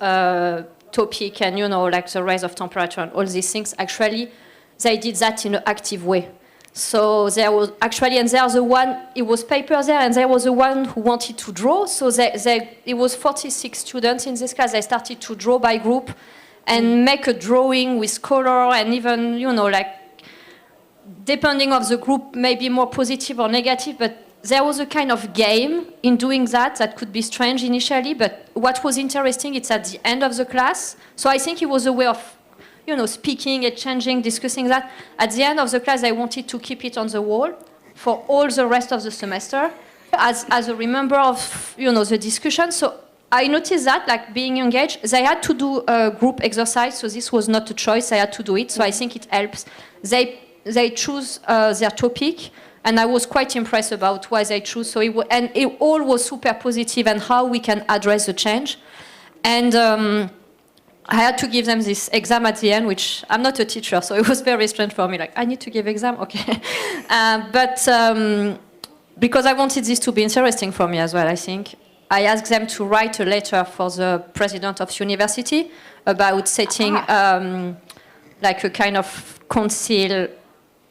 topic and, like the rise of temperature and all these things, actually, they did that in an active way. So there was actually, and there's the one, it was paper there, and there was the one who wanted to draw. So it was 46 students in this class. They started to draw by group and make a drawing with color, and even, depending on the group, maybe more positive or negative, but there was a kind of game in doing that could be strange initially, but what was interesting, it's at the end of the class. So I think it was a way of, speaking, exchanging, discussing that. At the end of the class, I wanted to keep it on the wall for all the rest of the semester as a remember of, the discussion. So I noticed that, like being engaged, they had to do a group exercise, so this was not a choice, they had to do it, so I think it helps. They choose their topic, and I was quite impressed about why they choose. So it all was super positive and how we can address the change. And I had to give them this exam at the end, which I'm not a teacher, so it was very strange for me. Like, I need to give exam, okay. But because I wanted this to be interesting for me as well, I think, I asked them to write a letter for the president of university about setting like a kind of council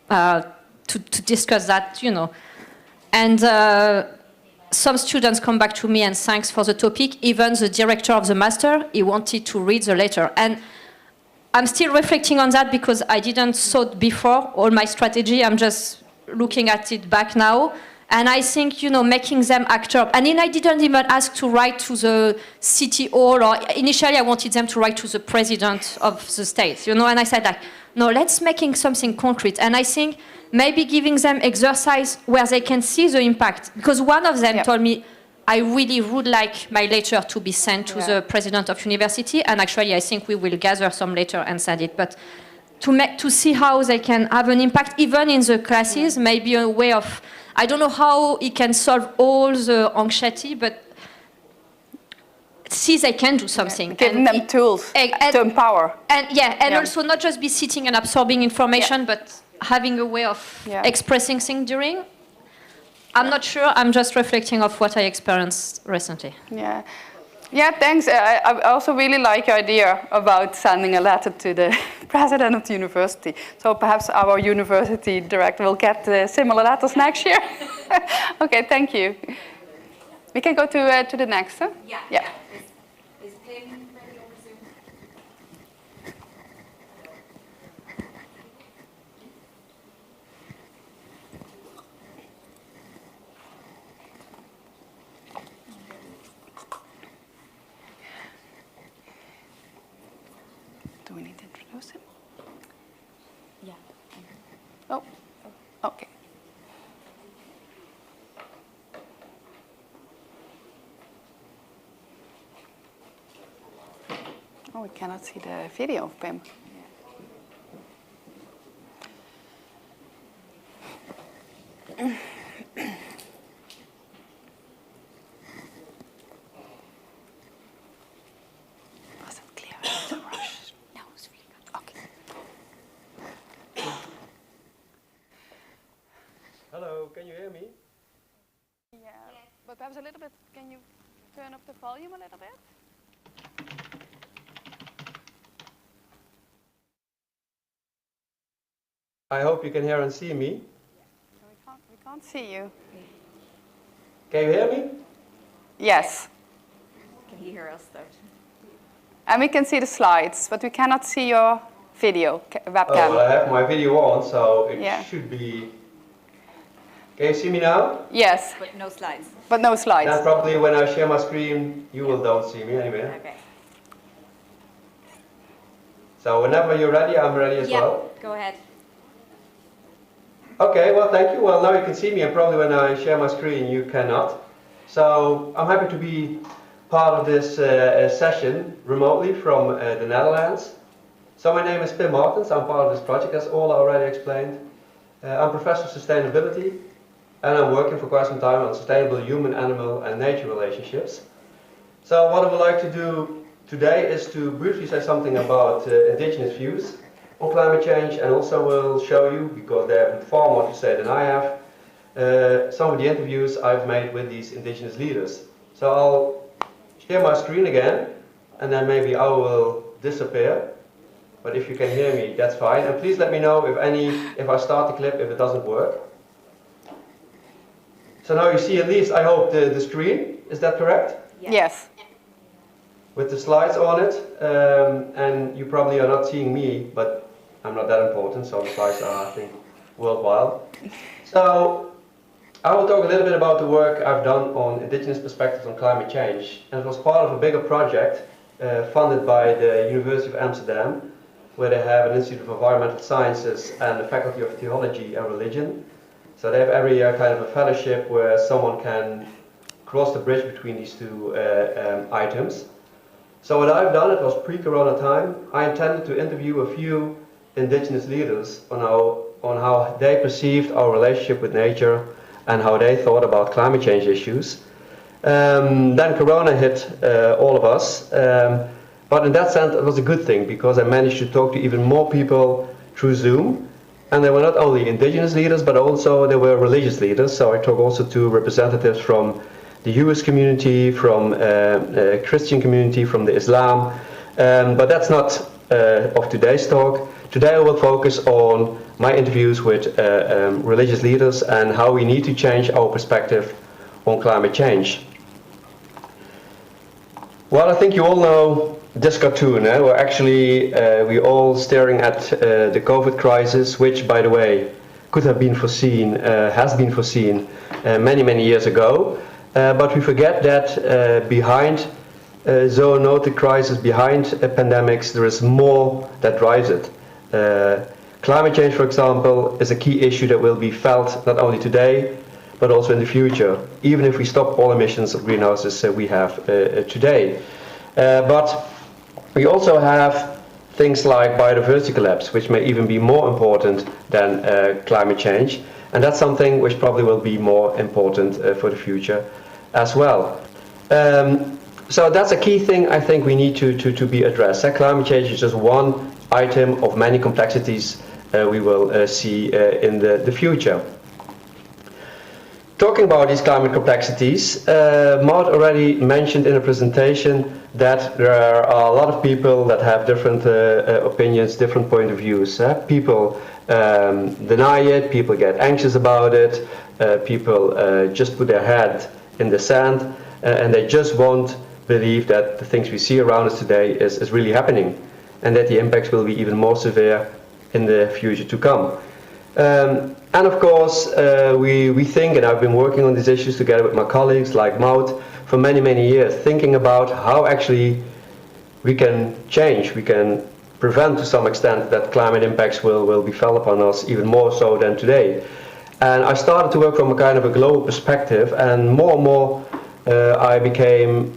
to discuss that, And some students come back to me and thanks for the topic. Even the director of the master, he wanted to read the letter. And I'm still reflecting on that because I didn't thought before all my strategy. I'm just looking at it back now. And I think, making them act up. And then I didn't even ask to write to the city hall, or initially I wanted them to write to the president of the state, And I said, no, let's making something concrete. And I think maybe giving them exercise where they can see the impact. Because one of them told me, I really would like my letter to be sent to the president of university. And actually, I think we will gather some letter and send it. But to see how they can have an impact, even in the classes, maybe a way of, I don't know how it can solve all the anxiety, but see they can do something. Giving them tools to empower. And also not just be sitting and absorbing information, but having a way of expressing things during. I'm not sure, I'm just reflecting of what I experienced recently. Yeah, thanks. I also really like your idea about sending a letter to the president of the university. So perhaps our university director will get similar letters next year. Okay, thank you. We can go to the next. Huh? Yeah. Is Pim ready over Zoom? Do we need to introduce him? Yeah. Oh, okay. Oh, we cannot see the video of Pim. Was it clear? The rush? No, it's really good. Okay. Hello, can you hear me? Yeah, but perhaps a little bit, can you turn up the volume a little bit? I hope you can hear and see me. We can't see you. Can you hear me? Yes. Can you hear us though? And we can see the slides, but we cannot see your video Oh, webcam. well, I have my video on, so it Yeah. should be... Can you see me now? Yes, But no slides. but no slides. Then probably when I share my screen, you will don't see me anyway. Okay. So whenever you're ready, I'm ready as Yeah, well. go ahead. Okay, well, thank you. Well, now you can see me, and probably when I share my screen, you cannot. So I'm happy to be part of this session remotely from the Netherlands. So my name is Pim Martens. I'm part of this project, as Ola already explained. I'm Professor of Sustainability, and I'm working for quite some time on sustainable human, animal, and nature relationships. So what I would like to do today is to briefly say something about Indigenous views on climate change, and also will show you, because they have far more to say than I have, some of the interviews I've made with these Indigenous leaders. So I'll share my screen again, and then maybe I will disappear. But if you can hear me, that's fine. And please let me know if I start the clip, if it doesn't work. So now you see at least, I hope, the screen. Is that correct? Yes. With the slides on it. And you probably are not seeing me, but I'm not that important, so the slides are, I think, worthwhile. So I will talk a little bit about the work I've done on Indigenous perspectives on climate change. And it was part of a bigger project funded by the University of Amsterdam, where they have an Institute of Environmental Sciences and the Faculty of Theology and Religion. So they have every year kind of a fellowship where someone can cross the bridge between these two items. So what I've done, it was pre-corona time, I intended to interview a few Indigenous leaders on how they perceived our relationship with nature and how they thought about climate change issues. Then corona hit all of us. But in that sense, it was a good thing, because I managed to talk to even more people through Zoom. And they were not only Indigenous leaders, but also they were religious leaders. So I talked also to representatives from the Jewish community, from Christian community, from the Islam. But that's not of today's talk. Today I will focus on my interviews with religious leaders and how we need to change our perspective on climate change. Well, I think you all know this cartoon, where actually we're all staring at the COVID crisis, which, by the way, could have been foreseen, has been foreseen many, many years ago. But we forget that behind zoonotic crisis, behind pandemics, there is more that drives it. Climate change, for example, is a key issue that will be felt not only today, but also in the future, even if we stop all emissions of greenhouses we have today. But we also have things like biodiversity collapse, which may even be more important than climate change. And that's something which probably will be more important for the future as well. So that's a key thing I think we need to be addressed. Climate change is just one item of many complexities we will see in the future. Talking about these climate complexities, Maud already mentioned in the presentation that there are a lot of people that have different opinions, different point of views. People deny it, people get anxious about it, people just put their head in the sand, and they just won't believe that the things we see around us today is really happening, and that the impacts will be even more severe in the future to come. And of course, we think, and I've been working on these issues together with my colleagues like Maud for many, many years, thinking about how actually we can change, we can prevent to some extent that climate impacts will be felt upon us even more so than today. And I started to work from a kind of a global perspective, and more I became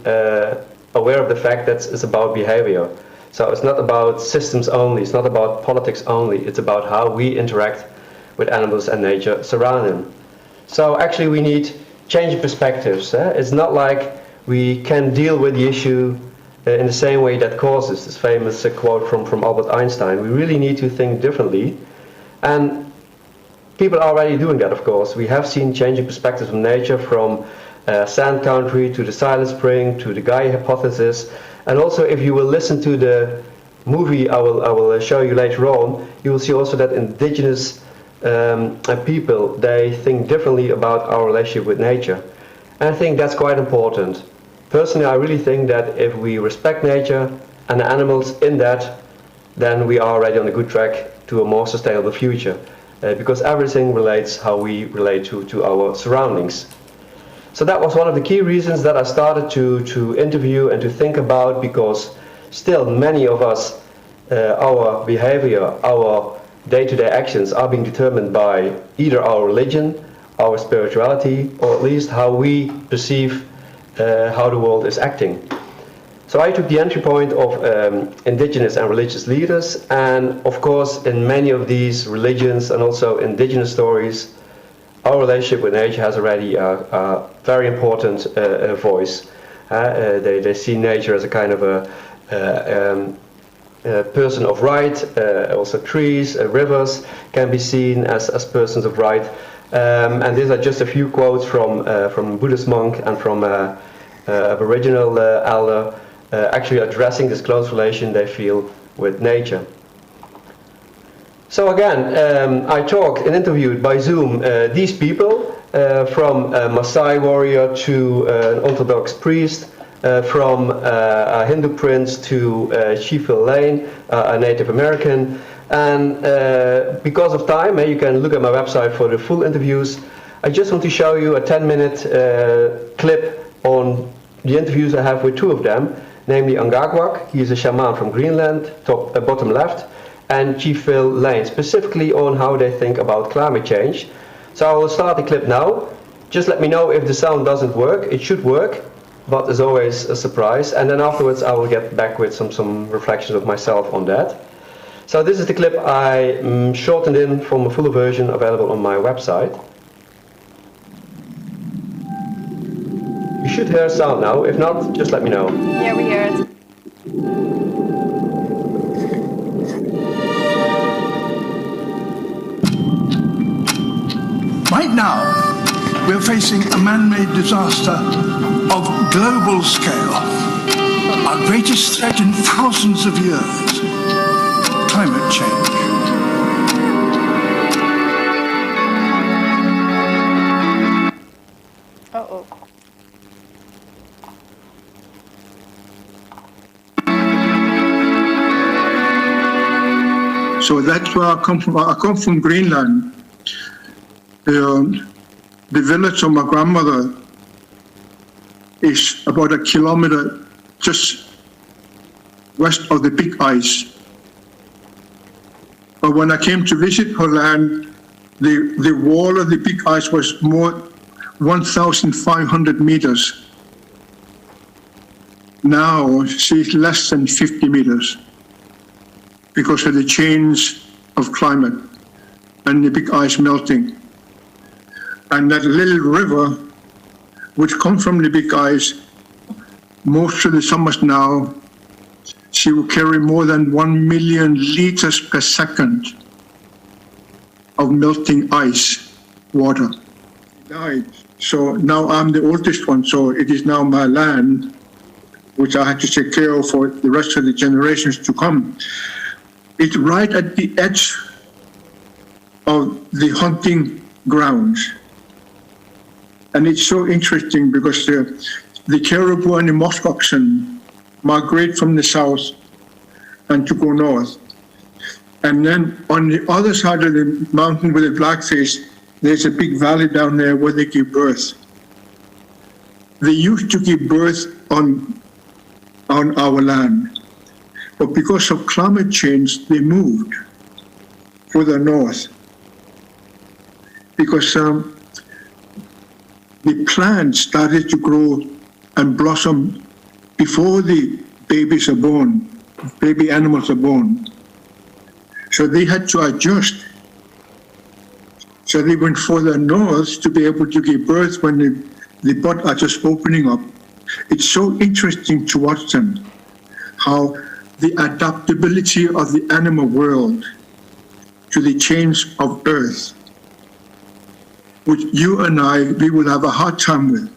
aware of the fact that it's about behavior. So it's not about systems only, it's not about politics only, it's about how we interact with animals and nature surrounding. So actually we need changing perspectives. It's not like we can deal with the issue in the same way that causes, this famous quote from Albert Einstein. We really need to think differently. And people are already doing that, of course. We have seen changing perspectives on nature, from sand country to the Silent Spring to the Gaia hypothesis. And also, if you will listen to the movie I will show you later on, you will see also that Indigenous people, they think differently about our relationship with nature. And I think that's quite important. Personally, I really think that if we respect nature and the animals in that, then we are already on a good track to a more sustainable future. Because everything relates how we relate to our surroundings. So that was one of the key reasons that I started to interview and to think about, because still many of us, our behavior, our day-to-day actions are being determined by either our religion, our spirituality, or at least how we perceive how the world is acting. So I took the entry point of indigenous and religious leaders, and of course in many of these religions and also indigenous stories, our relationship with nature has already a very important voice. They see nature as a kind of a person of right. Also trees, rivers can be seen as persons of right. And these are just a few quotes from a Buddhist monk and from Aboriginal elder, actually addressing this close relation they feel with nature. So again, I talked and interviewed by Zoom these people, from a Maasai warrior to an Orthodox priest, from a Hindu prince to Chief Phil Lane, a Native American. And because of time, you can look at my website for the full interviews. I just want to show you a 10-minute clip on the interviews I have with two of them, namely Angagwak, he is a shaman from Greenland, bottom left, and Chief Phil Lane, specifically on how they think about climate change. So I will start the clip now. Just let me know if the sound doesn't work. It should work, but there's always a surprise. And then afterwards I will get back with some reflections of myself on that. So this is the clip I shortened in from a fuller version available on my website. You should hear sound now. If not, just let me know. Yeah, we hear it. Right now, we're facing a man-made disaster of global scale. Our greatest threat in thousands of years, climate change. Uh-oh. So that's where I come from. I come from Greenland. The village of my grandmother is about a kilometer just west of the big ice. But when I came to visit her land, the wall of the big ice was more 1,500 meters. Now she's less than 50 meters because of the change of climate and the big ice melting. And that little river, which comes from the big ice, most of the summers now, she will carry more than 1 million liters per second of melting ice water. Died. So now I'm the oldest one, so it is now my land, which I have to take care of for the rest of the generations to come. It's right at the edge of the hunting grounds. And it's so interesting because the caribou and the musk oxen migrate from the south and to go north. And then on the other side of the mountain with the blackface, there's a big valley down there where they give birth. They used to give birth on our land, but because of climate change, they moved further north. Because the plants started to grow and blossom before the babies are born, baby animals are born. So they had to adjust. So they went further north to be able to give birth when the buds are just opening up. It's so interesting to watch them, how the adaptability of the animal world to the change of Earth, which you and I, we will have a hard time with.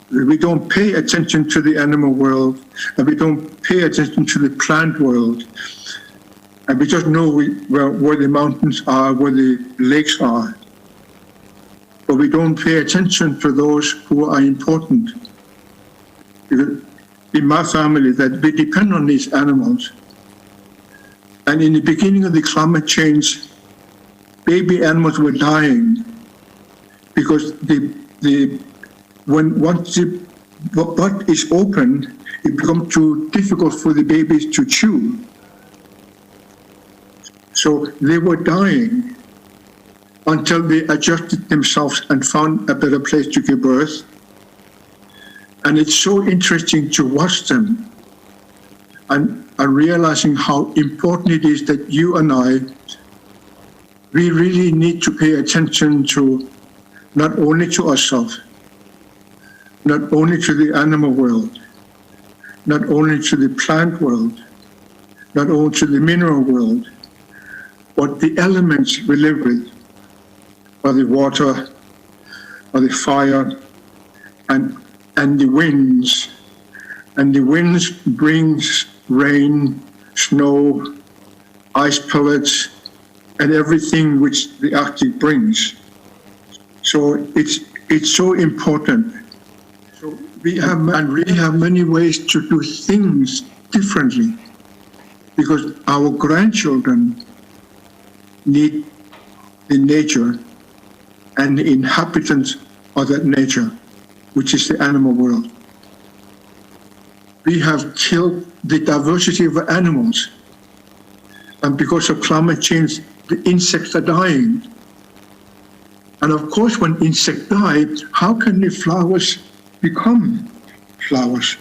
We don't pay attention to the animal world, and we don't pay attention to the plant world. And we just know where the mountains are, where the lakes are. But we don't pay attention to those who are important. Because in my family, that we depend on these animals. And in the beginning of the climate change, baby animals were dying because once the butt is open, it becomes too difficult for the babies to chew. So they were dying until they adjusted themselves and found a better place to give birth. And it's so interesting to watch them and realizing how important it is that you and I, we really need to pay attention to not only to ourselves, not only to the animal world, not only to the plant world, not only to the mineral world, but the elements we live with, or the water, or the fire, and the winds. And the winds brings rain, snow, ice pellets, and everything which the Arctic brings. So it's so important. So we have many ways to do things differently, because our grandchildren need the nature and the inhabitants of that nature, which is the animal world. We have killed the diversity of animals, and because of climate change, the insects are dying. And of course, when insects die, how can the flowers become flowers?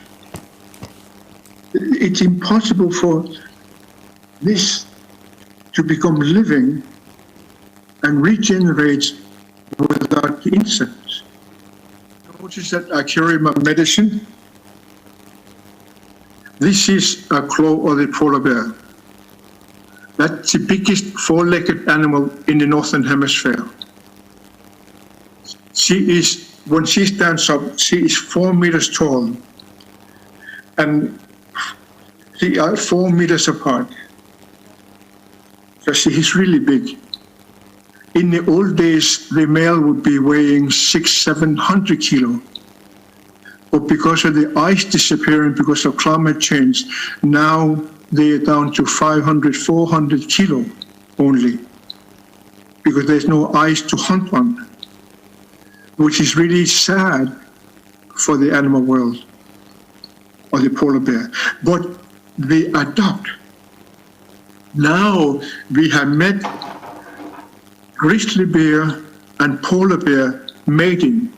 It's impossible for this to become living and regenerate without the insects. Notice that I carry my medicine. This is a claw of the polar bear. That's the biggest four-legged animal in the northern hemisphere. When she stands up, she is 4 meters tall, and they are 4 meters apart. So she is really big. In the old days, the male would be weighing 600-700 kilo. But because of the ice disappearing, because of climate change, now they are down to 500-400 kilo only, because there's no ice to hunt on, which is really sad for the animal world, or the polar bear. But they adapt. Now we have met grizzly bear and polar bear mating,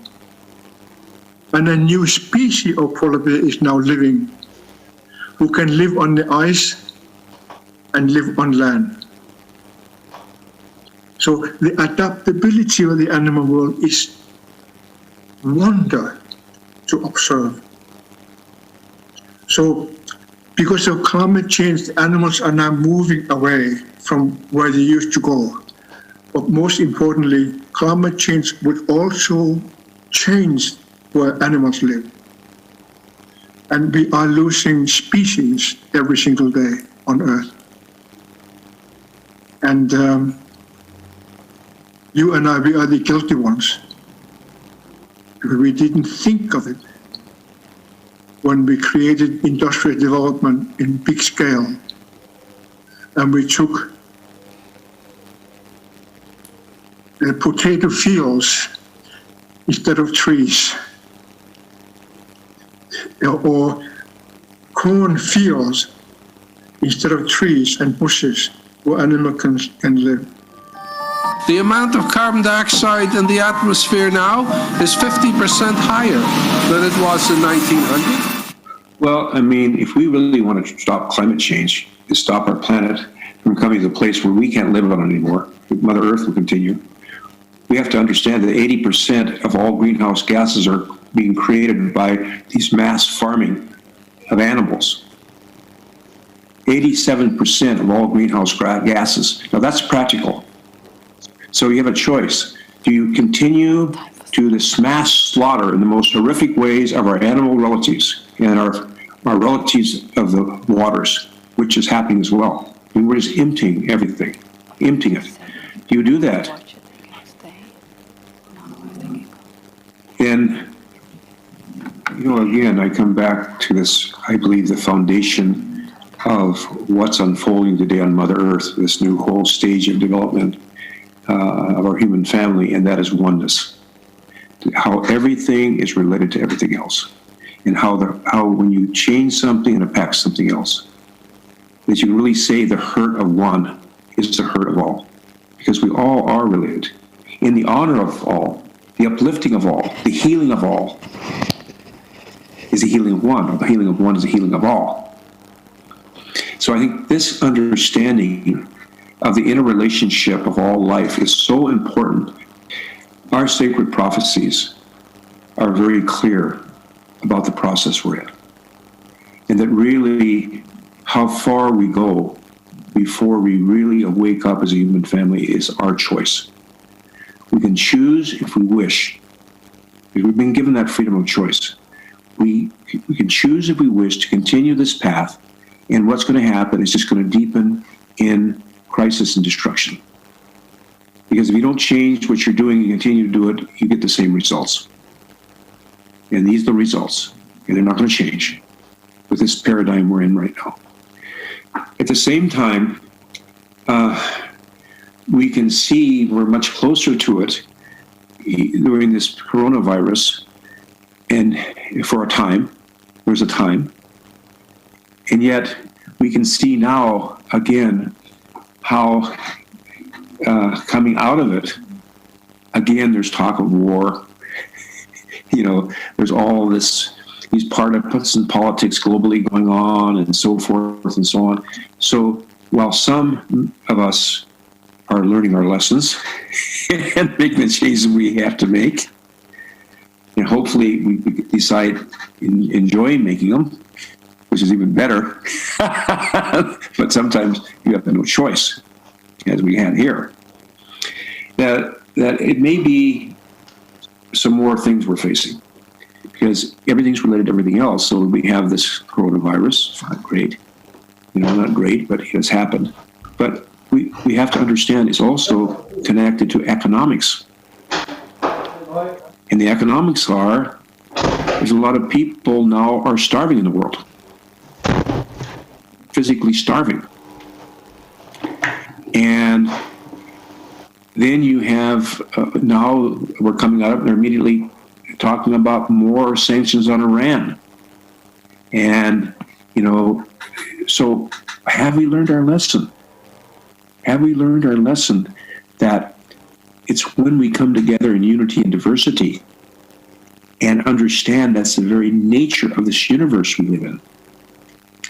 and a new species of polar bear is now living, who can live on the ice and live on land. So the adaptability of the animal world is wonder to observe. So because of climate change, the animals are now moving away from where they used to go. But most importantly, climate change would also change where animals live. And we are losing species every single day on Earth. And you and I, we are the guilty ones, because we didn't think of it when we created industrial development in big scale. And we took the potato fields instead of trees, or corn fields instead of trees and bushes where animals can live. The amount of carbon dioxide in the atmosphere now is 50% higher than it was in 1900. Well, I mean, if we really want to stop climate change and stop our planet from coming to a place where we can't live on it anymore, Mother Earth will continue, we have to understand that 80% of all greenhouse gases are being created by these mass farming of animals. 87% of all greenhouse gases. Now that's practical. So you have a choice. Do you continue to this mass slaughter in the most horrific ways of our animal relatives and our relatives of the waters, which is happening as well? I mean, we're just emptying everything, emptying it. Do you do that? And again, I come back to this, I believe the foundation of what's unfolding today on Mother Earth, this new whole stage of development of our human family, and that is oneness. How everything is related to everything else, and how when you change something, it impacts something else. That you really say the hurt of one is the hurt of all, because we all are related. In the honor of all, the uplifting of all, the healing of all is the healing of one, or the healing of one is the healing of all. So I think this understanding of the interrelationship of all life is so important. Our sacred prophecies are very clear about the process we're in, and that really how far we go before we really wake up as a human family is our choice. We can choose if we wish, because we've been given that freedom of choice. We can choose if we wish to continue this path, and what's going to happen is just going to deepen in crisis and destruction. Because if you don't change what you're doing and continue to do it, you get the same results. And these are the results, and they're not going to change with this paradigm we're in right now. At the same time, we can see we're much closer to it during this coronavirus, and for a time, there's a time. And yet, we can see now, again, how coming out of it, again, there's talk of war. There's all these partisan politics globally going on, and so forth and so on. So while some of us are learning our lessons and making the changes we have to make, and hopefully we decide enjoy making them, which is even better. But sometimes you have no choice, as we had here. That it may be some more things we're facing, because everything's related to everything else. So we have this coronavirus. It's not great, not great, but it has happened. But we have to understand it's also connected to economics. And the economics there's a lot of people now are starving in the world. Physically starving. And then you have, now we're coming out of it, they're immediately talking about more sanctions on Iran. And, so have we learned our lesson? Have we learned our lesson that it's when we come together in unity and diversity and understand that's the very nature of this universe we live in?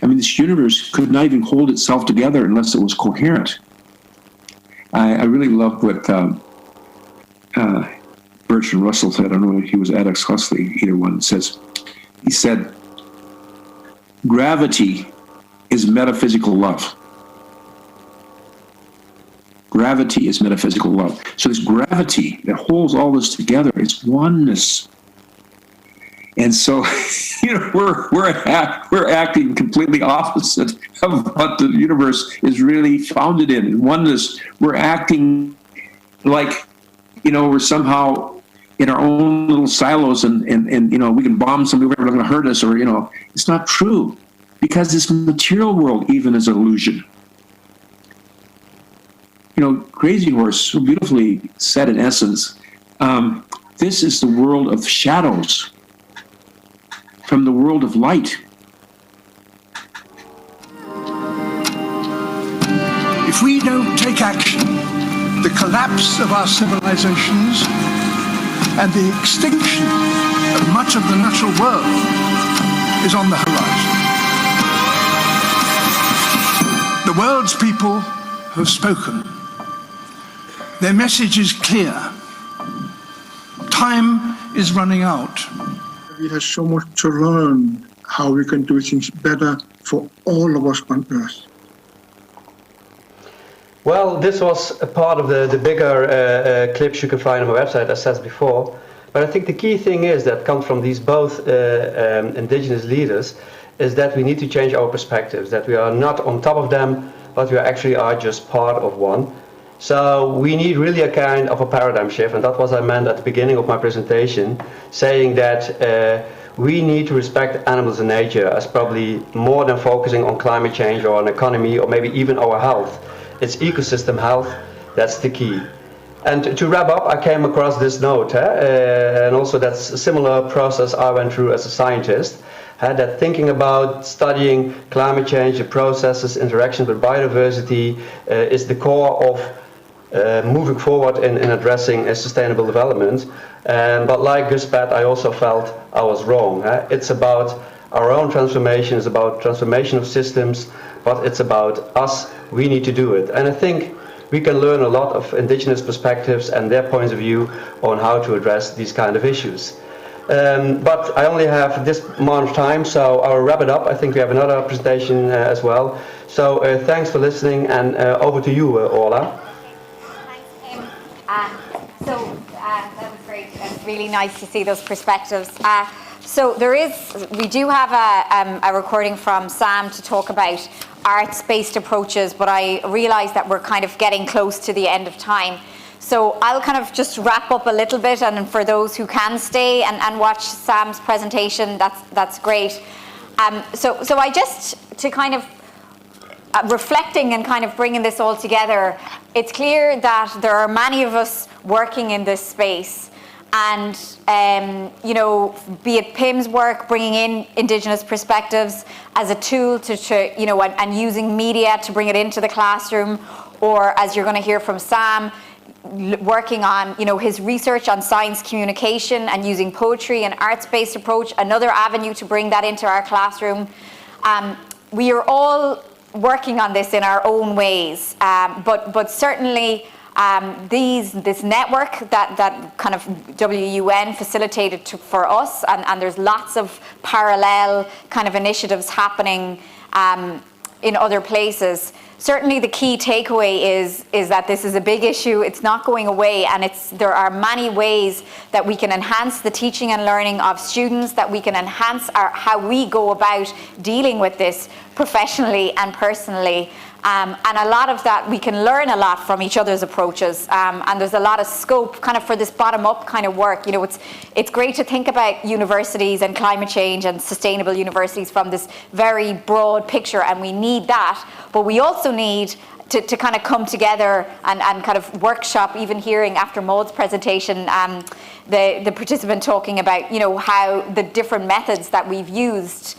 I mean, this universe could not even hold itself together unless it was coherent. I really love what Bertrand Russell said. I don't know if he was Aldous Huxley, either one. He said, gravity is metaphysical love. Gravity is metaphysical love. So this gravity that holds all this together is oneness. And so, we're acting completely opposite of what the universe is really founded in. In oneness, we're acting like, we're somehow in our own little silos, and we can bomb somebody, whatever, going to hurt us, or it's not true, because this material world even is an illusion. Crazy Horse so beautifully said, in essence, this is the world of shadows from the world of light. If we don't take action, the collapse of our civilizations and the extinction of much of the natural world is on the horizon. The world's people have spoken. Their message is clear. Time is running out. We have so much to learn how we can do things better for all of us on Earth. Well, this was a part of the bigger clips you can find on my website, as said before. But I think the key thing is that comes from these both Indigenous leaders, is that we need to change our perspectives, that we are not on top of them, but we actually are just part of one. So we need really a kind of a paradigm shift, and that was I meant at the beginning of my presentation, saying that we need to respect animals and nature as probably more than focusing on climate change or an economy or maybe even our health. It's ecosystem health, that's the key. And to wrap up, I came across this note, and also that's a similar process I went through as a scientist, that thinking about studying climate change, the processes, interactions with biodiversity is the core of moving forward in addressing sustainable development. But like Guspat, I also felt I was wrong. It's about our own transformation, it's about transformation of systems, but it's about us, we need to do it. And I think we can learn a lot of Indigenous perspectives and their points of view on how to address these kind of issues. But I only have this amount of time, so I'll wrap it up. I think we have another presentation as well. So thanks for listening, and over to you, Orla. Thanks, Tim. That was great. It's really nice to see those perspectives. So we do have a recording from Sam to talk about arts-based approaches, but I realise that we're kind of getting close to the end of time. So I'll kind of just wrap up a little bit, and for those who can stay and watch Sam's presentation, that's great. So I just, to kind of reflecting and kind of bringing this all together, it's clear that there are many of us working in this space, and be it Pim's work bringing in Indigenous perspectives as a tool to and using media to bring it into the classroom, or as you're going to hear from Sam, working on his research on science communication and using poetry and arts-based approach, another avenue to bring that into our classroom. We are all working on this in our own ways, but certainly this network that kind of WUN facilitated for us, and there's lots of parallel kind of initiatives happening in other places. Certainly the key takeaway is that this is a big issue. It's not going away, and there are many ways that we can enhance the teaching and learning of students, that we can enhance how we go about dealing with this professionally and personally. And a lot of that, we can learn a lot from each other's approaches, and there's a lot of scope kind of for this bottom-up kind of work. It's great to think about universities and climate change and sustainable universities from this very broad picture, and we need that, but we also need to kind of come together and kind of workshop, even hearing after Maud's presentation, the participant talking about, how the different methods that we've used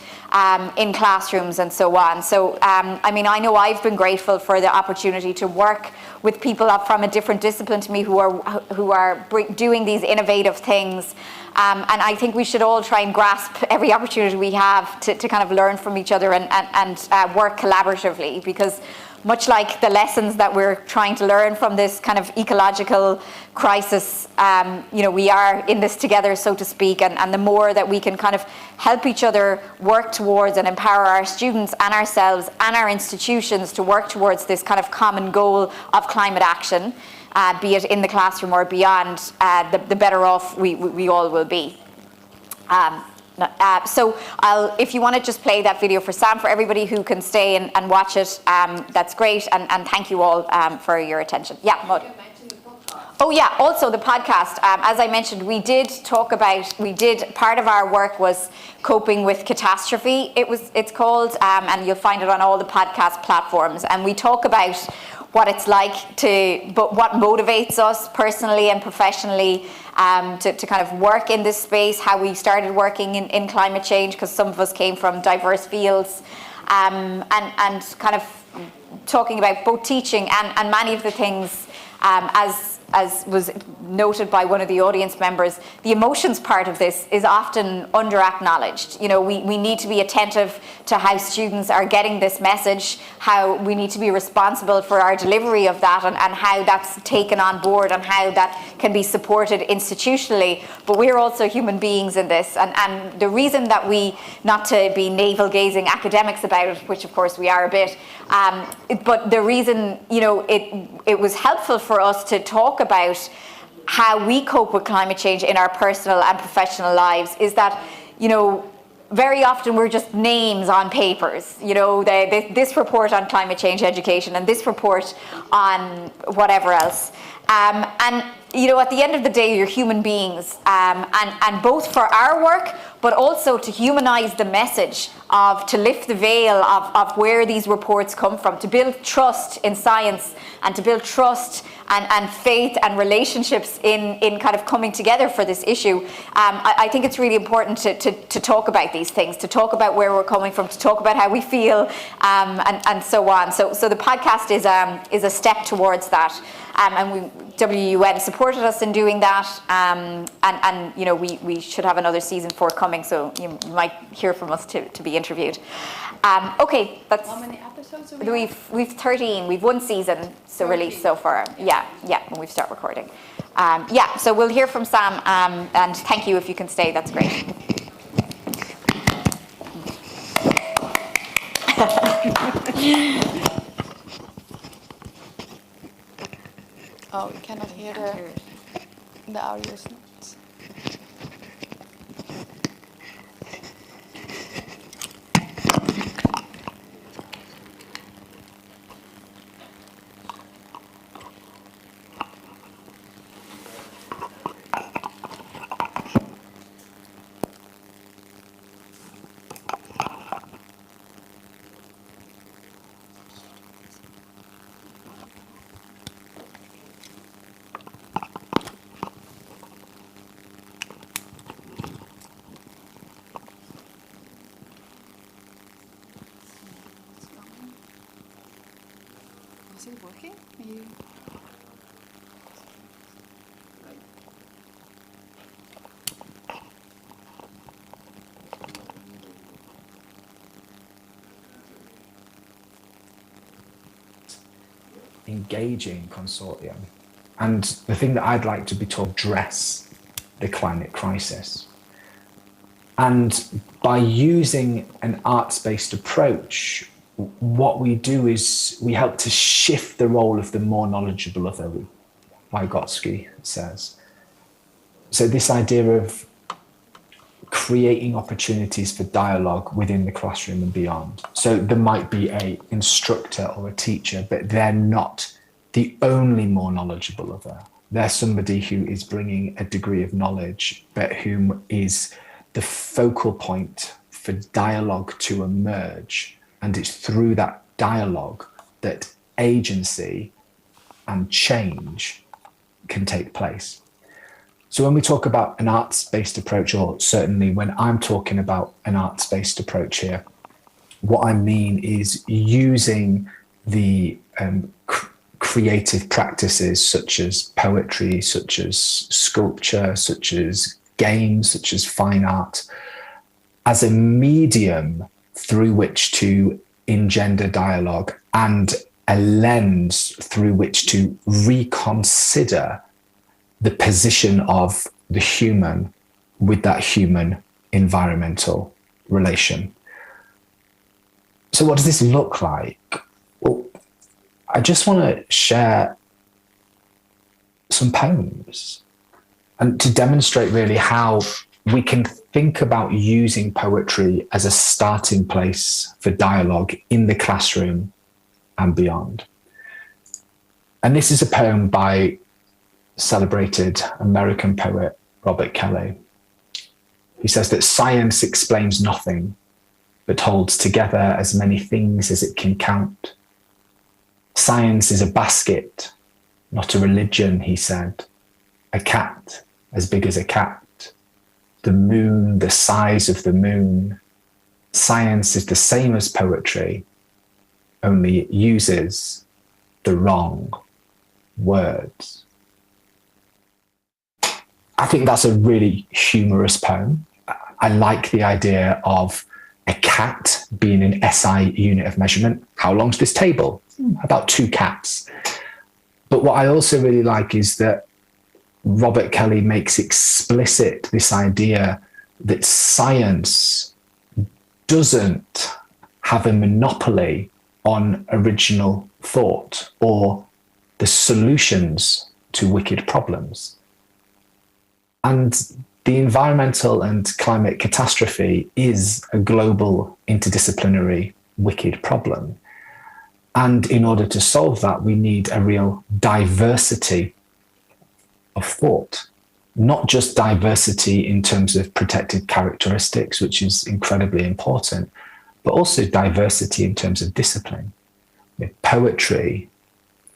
in classrooms and so on. So, I know I've been grateful for the opportunity to work with people from a different discipline to me who are doing these innovative things. And I think we should all try and grasp every opportunity we have to kind of learn from each other and work collaboratively, because much like the lessons that we're trying to learn from this kind of ecological crisis, we are in this together, so to speak, and the more that we can kind of help each other work towards and empower our students and ourselves and our institutions to work towards this kind of common goal of climate action, be it in the classroom or beyond, the better off we all will be. So if you want to just play that video for Sam, for everybody who can stay and watch it, that's great, and thank you all for your attention. Yeah, Maud. Oh yeah, also the podcast. As I mentioned, part of our work was coping with catastrophe, it's called, and you'll find it on all the podcast platforms, and we talk about what it's like but what motivates us personally and professionally to kind of work in this space, how we started working in climate change, because some of us came from diverse fields, and kind of talking about both teaching and many of the things, as was noted by one of the audience members, the emotions part of this is often under-acknowledged. We need to be attentive to how students are getting this message, how we need to be responsible for our delivery of that, and how that's taken on board and how that can be supported institutionally. But we're also human beings in this, and the reason that not to be navel-gazing academics about it, which of course we are a bit, but the reason, it was helpful for us to talk about how we cope with climate change in our personal and professional lives is that, very often we're just names on papers, this report on climate change education and this report on whatever else. And you know, at the end of the day, you're human beings, and both for our work, but also to humanize the message to lift the veil of where these reports come from, to build trust in science and to build trust and faith and relationships in kind of coming together for this issue. I think it's really important to talk about these things, to talk about where we're coming from, to talk about how we feel, and so on. So the podcast is a step towards that. And WUN supported us in doing that, and you know, we should have another season forthcoming, so you might hear from us to be interviewed. Okay, that's. How many episodes have we We've 13. We've one season released so far. Yeah, when we start recording. Yeah, so we'll hear from Sam, and thank you if you can stay. That's great. Oh, we cannot hear the audio notes. Is it working? Engaging consortium. And the thing that I'd like to be to address the climate crisis. And by using an arts-based approach, what we do is we help to shift the role of the more knowledgeable other, Vygotsky says. So this idea of creating opportunities for dialogue within the classroom and beyond. So there might be an instructor or a teacher, but they're not the only more knowledgeable other. They're somebody who is bringing a degree of knowledge, but whom is the focal point for dialogue to emerge. And it's through that dialogue that agency and change can take place. So when we talk about an arts-based approach, or certainly when I'm talking about an arts-based approach here, what I mean is using the creative practices such as poetry, such as sculpture, such as games, such as fine art, as a medium through which to engender dialogue and a lens through which to reconsider the position of the human with that human environmental relation. So what does this look like? Well, I just want to share some poems and to demonstrate really how we can think about using poetry as a starting place for dialogue in the classroom and beyond. And this is a poem by celebrated American poet Robert Kelly. He says that science explains nothing, but holds together as many things as it can count. Science is a basket, not a religion, he said. A cat as big as a cat. The moon, the size of the moon. Science is the same as poetry, only it uses the wrong words. I think that's a really humorous poem. I like the idea of a cat being an SI unit of measurement. How long's this table? About 2 cats. But what I also really like is that Robert Kelly makes explicit this idea that science doesn't have a monopoly on original thought or the solutions to wicked problems. And the environmental and climate catastrophe is a global interdisciplinary wicked problem. And in order to solve that, we need a real diversity of thought, not just diversity in terms of protected characteristics, which is incredibly important, but also diversity in terms of discipline. Poetry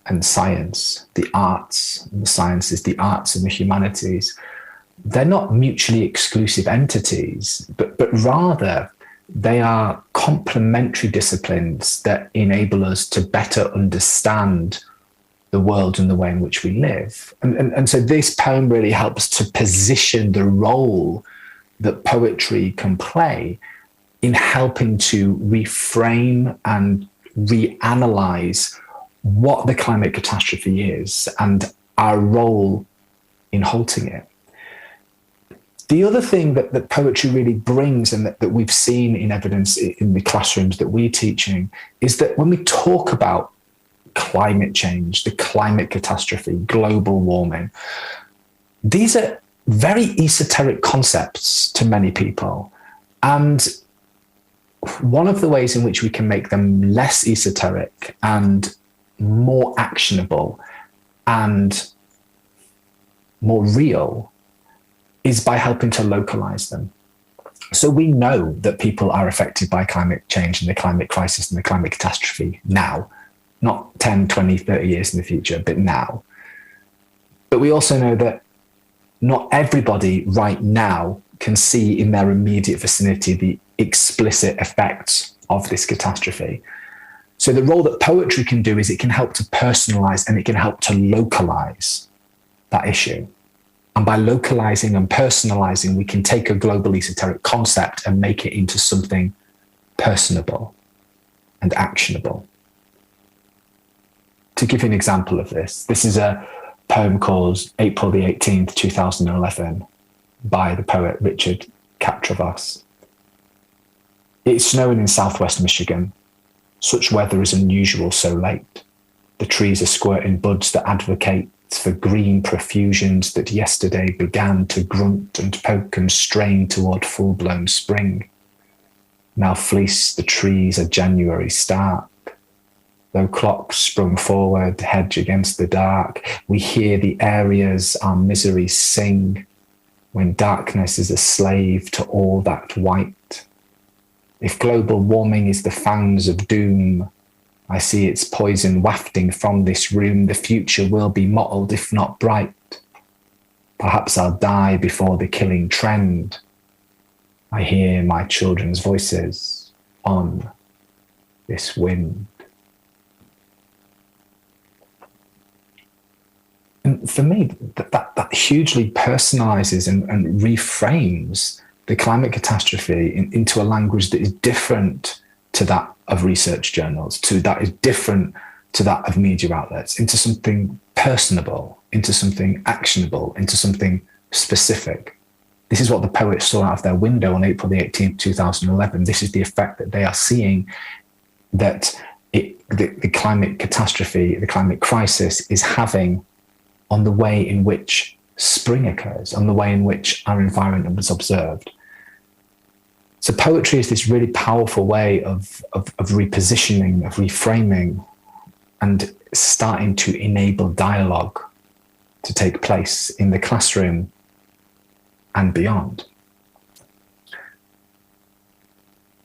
and science, the arts and the sciences, the arts and the humanities, they're not mutually exclusive entities, but rather they are complementary disciplines that enable us to better understand the world and the way in which we live. And so this poem really helps to position the role that poetry can play in helping to reframe and reanalyze what the climate catastrophe is and our role in halting it. The other thing that poetry really brings, and that we've seen in evidence in the classrooms that we're teaching, is that when we talk about climate change, the climate catastrophe, global warming, these are very esoteric concepts to many people. And one of the ways in which we can make them less esoteric and more actionable and more real is by helping to localize them. So we know that people are affected by climate change and the climate crisis and the climate catastrophe now, not 10, 20, 30 years in the future, but now. But we also know that not everybody right now can see in their immediate vicinity the explicit effects of this catastrophe. So the role that poetry can do is it can help to personalize and it can help to localize that issue. And by localizing and personalizing, we can take a global esoteric concept and make it into something personable and actionable. To give you an example of this, this is a poem called April the 18th, 2011 by the poet Richard Catravas. It's snowing in southwest Michigan. Such weather is unusual so late. The trees are squirting buds that advocate for green profusions that yesterday began to grunt and poke and strain toward full-blown spring. Now fleece the trees a January start. Though clocks sprung forward, hedge against the dark, we hear the areas our misery sing, when darkness is a slave to all that white. If global warming is the fangs of doom, I see its poison wafting from this room. The future will be mottled, if not bright. Perhaps I'll die before the killing trend. I hear my children's voices on this wind. And for me, that hugely personalizes and reframes the climate catastrophe into a language that is different to that of research journals, that is different to that of media outlets, into something personable, into something actionable, into something specific. This is what the poets saw out of their window on April the 18th, 2011. This is the effect that they are seeing, that the climate catastrophe, the climate crisis is having on the way in which spring occurs, on the way in which our environment was observed. So poetry is this really powerful way of repositioning, of reframing, and starting to enable dialogue to take place in the classroom and beyond.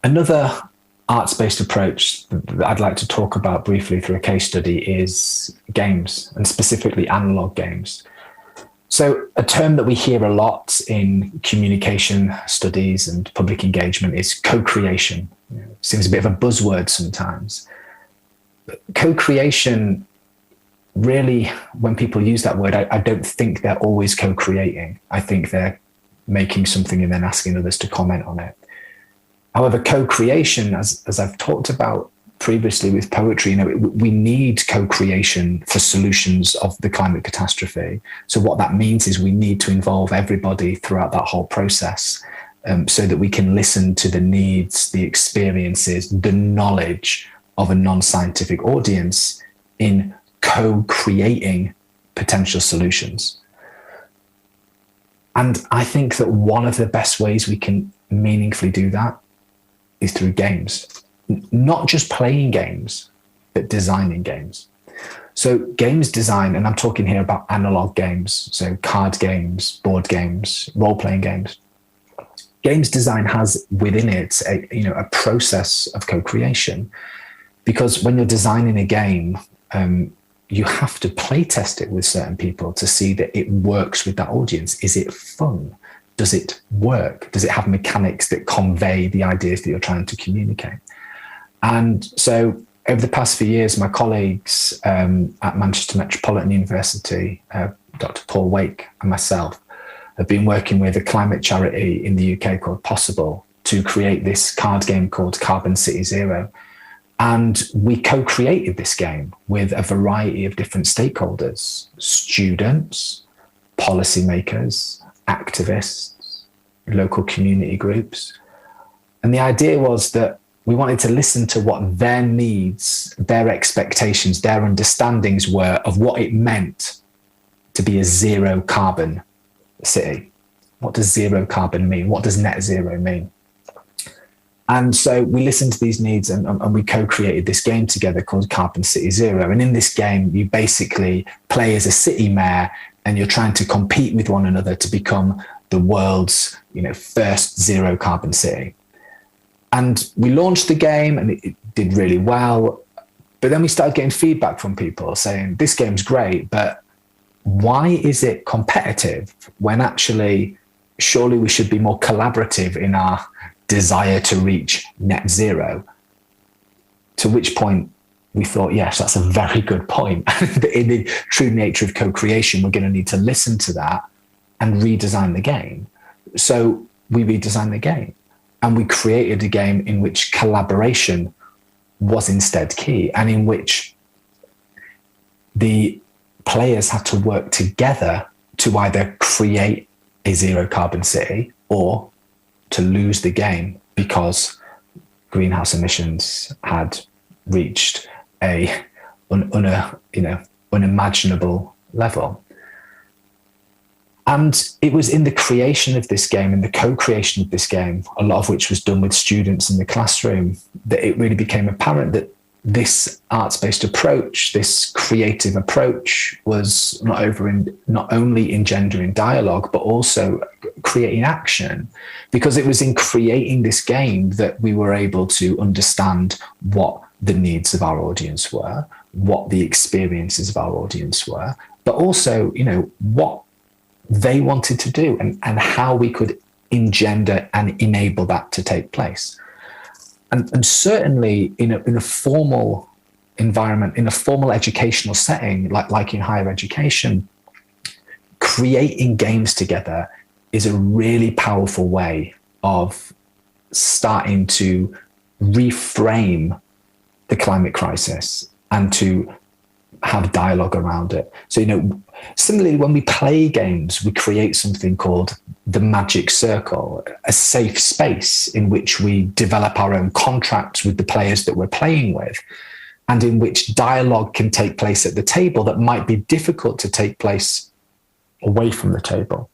Another arts-based approach that I'd like to talk about briefly through a case study is games, and specifically analog games. So a term that we hear a lot in communication studies and public engagement is co-creation. Seems a bit of a buzzword sometimes. But co-creation, really, when people use that word, I don't think they're always co-creating. I think they're making something and then asking others to comment on it. However, co-creation, as I've talked about previously with poetry, we need co-creation for solutions of the climate catastrophe. So what that means is we need to involve everybody throughout that whole process, so that we can listen to the needs, the experiences, the knowledge of a non-scientific audience in co-creating potential solutions. And I think that one of the best ways we can meaningfully do that is through games. Not just playing games, but designing games. So games design, and I'm talking here about analog games, so card games, board games, role-playing games. Games design has within it a process of co-creation, because when you're designing a game, you have to play test it with certain people to see that it works with that audience. Is it fun? Does it work? Does it have mechanics that convey the ideas that you're trying to communicate? And so over the past few years, my colleagues at Manchester Metropolitan University, Dr. Paul Wake and myself, have been working with a climate charity in the UK called Possible to create this card game called Carbon City Zero. And we co-created this game with a variety of different stakeholders: students, policymakers, activists, local community groups. And the idea was that we wanted to listen to what their needs, their expectations, their understandings were of what it meant to be a zero carbon city. What does zero carbon mean? What does net zero mean? And so we listened to these needs and we co-created this game together called Carbon City Zero. And in this game, you basically play as a city mayor and you're trying to compete with one another to become the world's first zero carbon city. And we launched the game and it did really well. But then we started getting feedback from people saying, this game's great, but why is it competitive when actually surely we should be more collaborative in our desire to reach net zero? To which point we thought, yes, that's a very good point. In the true nature of co-creation, we're going to need to listen to that and redesign the game. So we redesigned the game and we created a game in which collaboration was instead key, and in which the players had to work together to either create a zero carbon city or to lose the game because greenhouse emissions had reached a unimaginable level. And it was in the creation of this game, in the co-creation of this game, a lot of which was done with students in the classroom, that it really became apparent that this arts-based approach, this creative approach, was not only engendering dialogue, but also creating action. Because it was in creating this game that we were able to understand what the needs of our audience were, what the experiences of our audience were, but also, what they wanted to do and how we could engender and enable that to take place. And certainly in a formal environment, in a formal educational setting, like in higher education, creating games together is a really powerful way of starting to reframe the climate crisis and to have dialogue around it. So, similarly, when we play games, we create something called the magic circle, a safe space in which we develop our own contracts with the players that we're playing with, and in which dialogue can take place at the table that might be difficult to take place away from the table.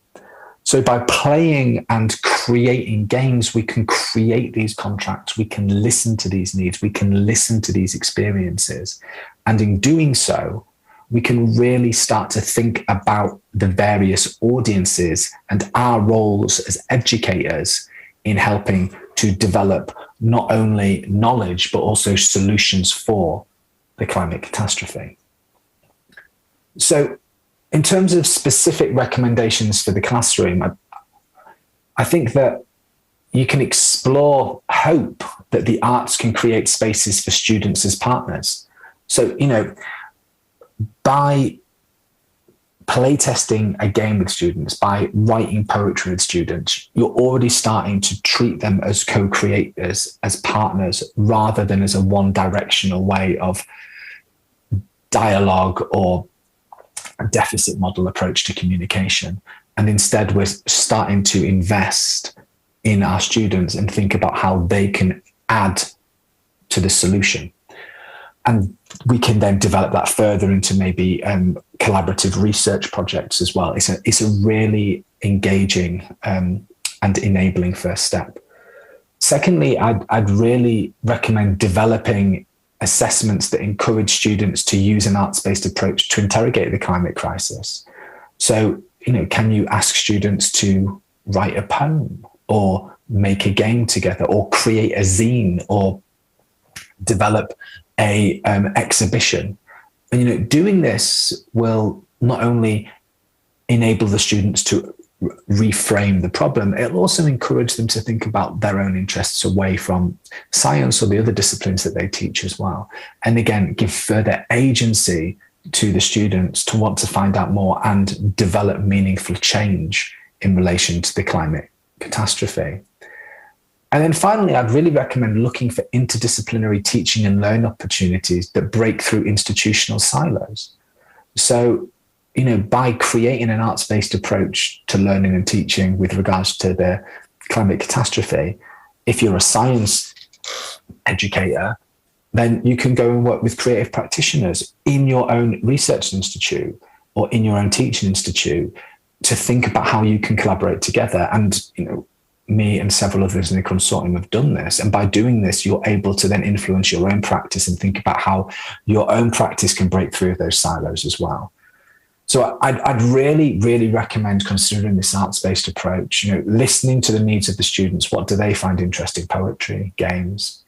So by playing and creating games, we can create these contracts, we can listen to these needs, we can listen to these experiences. And in doing so, we can really start to think about the various audiences and our roles as educators in helping to develop not only knowledge, but also solutions for the climate catastrophe. So in terms of specific recommendations for the classroom, I think that you can explore hope that the arts can create spaces for students as partners. So, by playtesting a game with students, by writing poetry with students, you're already starting to treat them as co-creators, as partners, rather than as a one-directional way of dialogue or a deficit model approach to communication. And instead, we're starting to invest in our students and think about how they can add to the solution. And we can then develop that further into maybe collaborative research projects as well. It's a really engaging and enabling first step. Secondly, I'd really recommend developing assessments that encourage students to use an arts-based approach to interrogate the climate crisis. So, can you ask students to write a poem or make a game together or create a zine or develop a exhibition? And, doing this will not only enable the students to reframe the problem, it'll also encourage them to think about their own interests away from science or the other disciplines that they teach as well. And again, give further agency to the students to want to find out more and develop meaningful change in relation to the climate catastrophe. And then finally, I'd really recommend looking for interdisciplinary teaching and learn opportunities that break through institutional silos. So, by creating an arts-based approach to learning and teaching with regards to the climate catastrophe, if you're a science educator, then you can go and work with creative practitioners in your own research institute or in your own teaching institute to think about how you can collaborate together. And, me and several others in the consortium have done this. And by doing this, you're able to then influence your own practice and think about how your own practice can break through those silos as well. So I'd really, really recommend considering this arts-based approach, listening to the needs of the students. What do they find interesting? Poetry, games,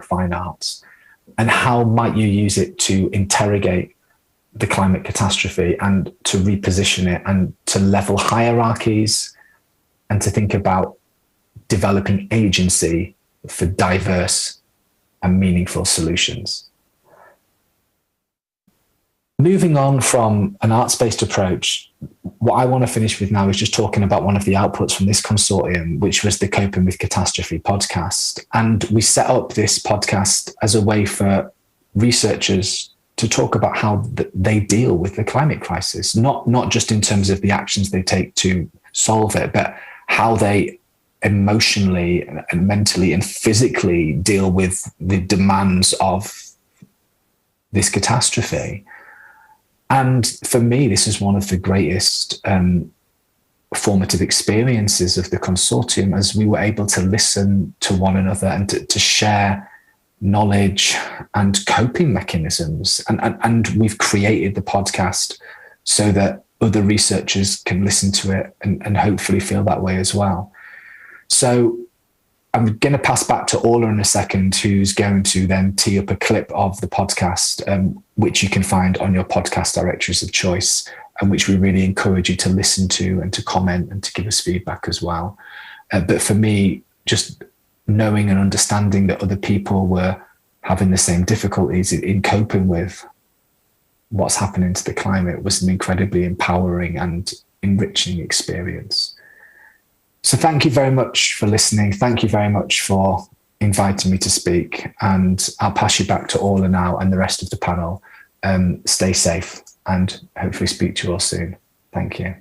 fine arts, and how might you use it to interrogate the climate catastrophe and to reposition it and to level hierarchies and to think about developing agency for diverse and meaningful solutions. Moving on from an arts-based approach, what I want to finish with now is just talking about one of the outputs from this consortium, which was the Coping with Catastrophe podcast. And we set up this podcast as a way for researchers to talk about how they deal with the climate crisis, not just in terms of the actions they take to solve it, but how they emotionally and mentally and physically deal with the demands of this catastrophe. And for me, this is one of the greatest formative experiences of the consortium, as we were able to listen to one another and to share knowledge and coping mechanisms. And we've created the podcast so that other researchers can listen to it and hopefully feel that way as well. So I'm going to pass back to Orla in a second, who's going to then tee up a clip of the podcast, which you can find on your podcast directories of choice, and which we really encourage you to listen to and to comment and to give us feedback as well. But for me, just knowing and understanding that other people were having the same difficulties in coping with what's happening to the climate was an incredibly empowering and enriching experience. So thank you very much for listening. Thank you very much for inviting me to speak. And I'll pass you back to Orla now and the rest of the panel. Stay safe and hopefully speak to you all soon. Thank you.